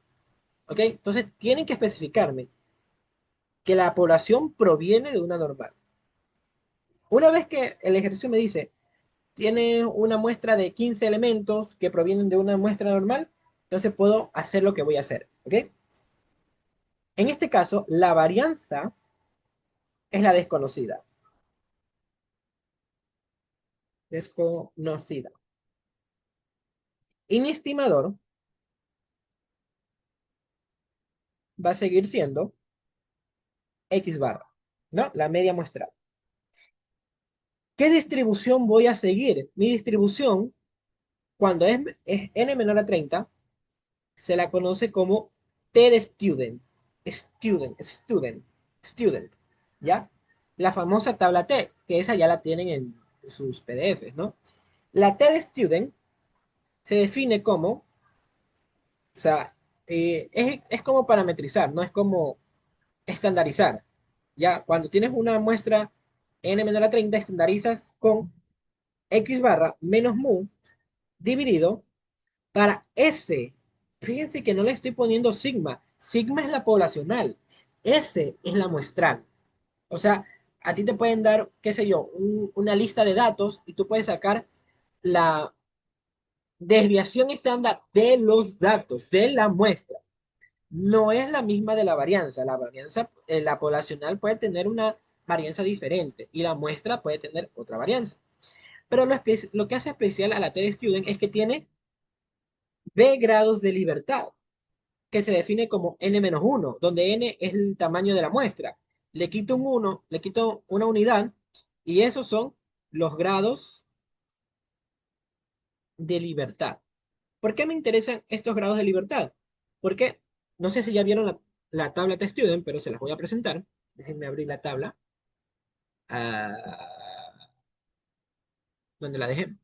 ¿Ok? Entonces tienen que especificarme que la población proviene de una normal. Una vez que el ejercicio me dice, tiene una muestra de 15 elementos que provienen de una muestra normal, entonces puedo hacer lo que voy a hacer, ¿ok? En este caso, la varianza es la desconocida. Desconocida. Y mi estimador va a seguir siendo X barra, ¿no? La media muestral. ¿Qué distribución voy a seguir? Mi distribución, cuando es n menor a 30, se la conoce como T de student. Student. ¿Ya? La famosa tabla T, que esa ya la tienen en sus PDFs, ¿no? La T de student se define como, o sea, es como parametrizar, no es como estandarizar. Ya, cuando tienes una muestra n menor a 30, estandarizas con x barra menos mu dividido para S. Fíjense que no le estoy poniendo sigma. Sigma es la poblacional. S es la muestral. O sea, a ti te pueden dar, qué sé yo, una lista de datos y tú puedes sacar la desviación estándar de los datos, de la muestra. No es la misma de la varianza. La varianza, la poblacional puede tener una varianza diferente y la muestra puede tener otra varianza. Pero lo que hace especial a la TD-Student es que tiene B grados de libertad, que se define como n-1, donde n es el tamaño de la muestra. Le quito un 1, le quito una unidad, y esos son los grados de libertad. ¿Por qué me interesan estos grados de libertad? Porque no sé si ya vieron la tabla de Student, pero se las voy a presentar. Déjenme abrir la tabla. Ah, ¿dónde la dejé?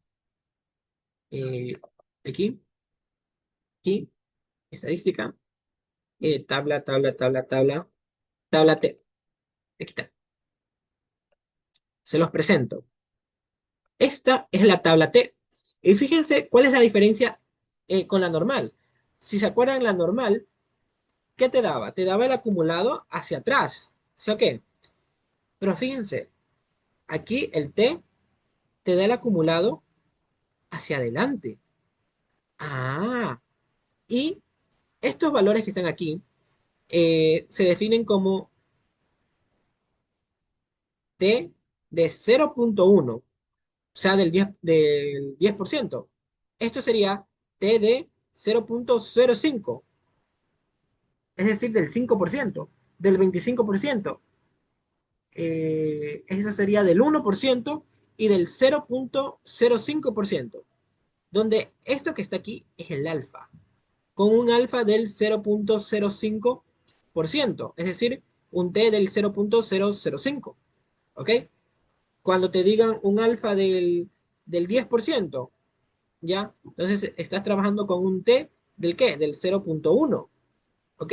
Eh, aquí, aquí, estadística, tabla T. Aquí está. Se los presento. Esta es la tabla T. Y fíjense cuál es la diferencia con la normal. Si se acuerdan, la normal, ¿qué te daba? Te daba el acumulado hacia atrás. ¿Sí o qué? Pero fíjense, aquí el T te da el acumulado hacia adelante. Ah, y estos valores que están aquí se definen como T de 0,1, o sea, del 10%. Esto sería T de 0,05, es decir, del 5%, del 25%. Eso sería del 1% y del 0,05%, donde esto que está aquí es el alfa, con un alfa del 0,05%, es decir, un T del 0,005. ¿Ok? Cuando te digan un alfa del 10%, ¿ya? Entonces estás trabajando con un T del ¿qué? Del 0,1. ¿Ok?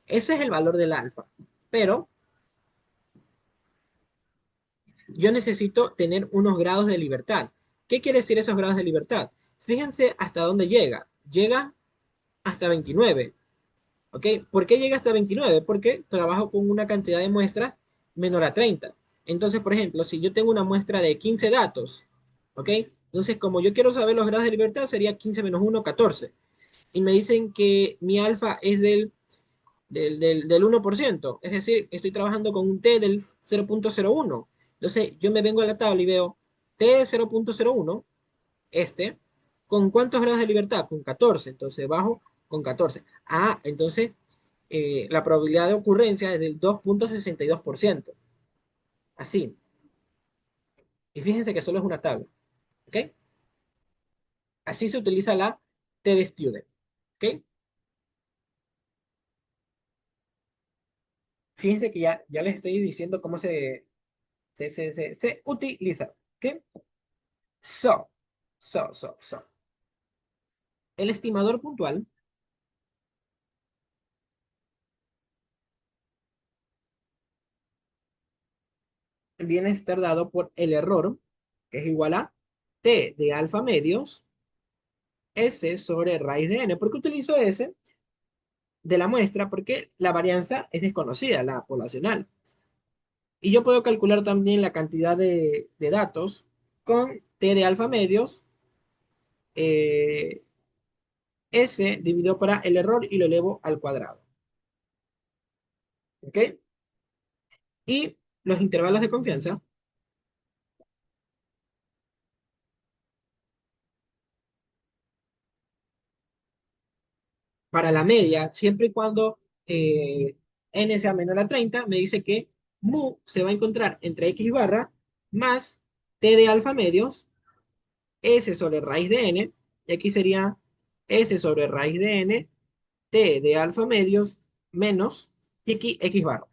Ese es el valor del alfa. Pero yo necesito tener unos grados de libertad. ¿Qué quiere decir esos grados de libertad? Fíjense hasta dónde llega. Llega hasta 29. ¿Ok? ¿Por qué llega hasta 29? Porque trabajo con una cantidad de muestras menor a 30. Entonces, por ejemplo, si yo tengo una muestra de 15 datos, ¿ok? Entonces, como yo quiero saber los grados de libertad, sería 15 menos 1, 14. Y me dicen que mi alfa es del 1%. Es decir, estoy trabajando con un T del 0,01. Entonces, yo me vengo a la tabla y veo T de 0,01, este, ¿con cuántos grados de libertad? Con 14. Entonces, bajo con 14. Ah, entonces, la probabilidad de ocurrencia es del 2,62%. Así. Y fíjense que solo es una tabla. ¿Ok? Así se utiliza la TD-Student. ¿Ok? Fíjense que ya les estoy diciendo cómo se utiliza. ¿Ok? So, so. El estimador puntual viene a estar dado por el error, que es igual a T de alfa medios, S sobre raíz de n. ¿Por qué utilizo S? de la muestra porque la varianza es desconocida, la poblacional. Y yo puedo calcular también la cantidad de datos con t de alfa medios, eh, s dividido para el error y lo elevo al cuadrado. ¿Ok? Y los intervalos de confianza para la media, siempre y cuando n sea menor a 30, me dice que mu se va a encontrar entre x barra más t de alfa medios, s sobre raíz de n, y aquí sería s sobre raíz de n, t de alfa medios menos y aquí x barra.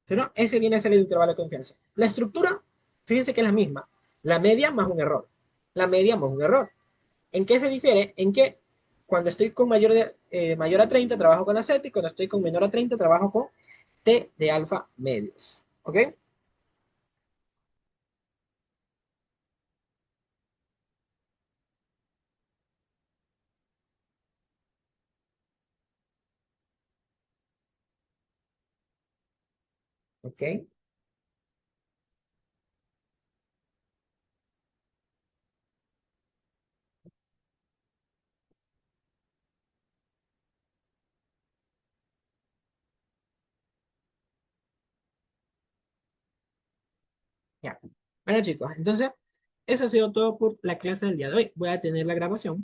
¿No? Ese viene a ser el intervalo de confianza. La estructura, fíjense que es la misma. La media más un error. La media más un error. ¿En qué se difiere? En que cuando estoy con mayor a 30 trabajo con la z y cuando estoy con menor a 30 trabajo con t de alfa medios. ¿Ok? ¿Ok? Ya. Bueno chicos, entonces eso ha sido todo por la clase del día de hoy. Voy a tener la grabación.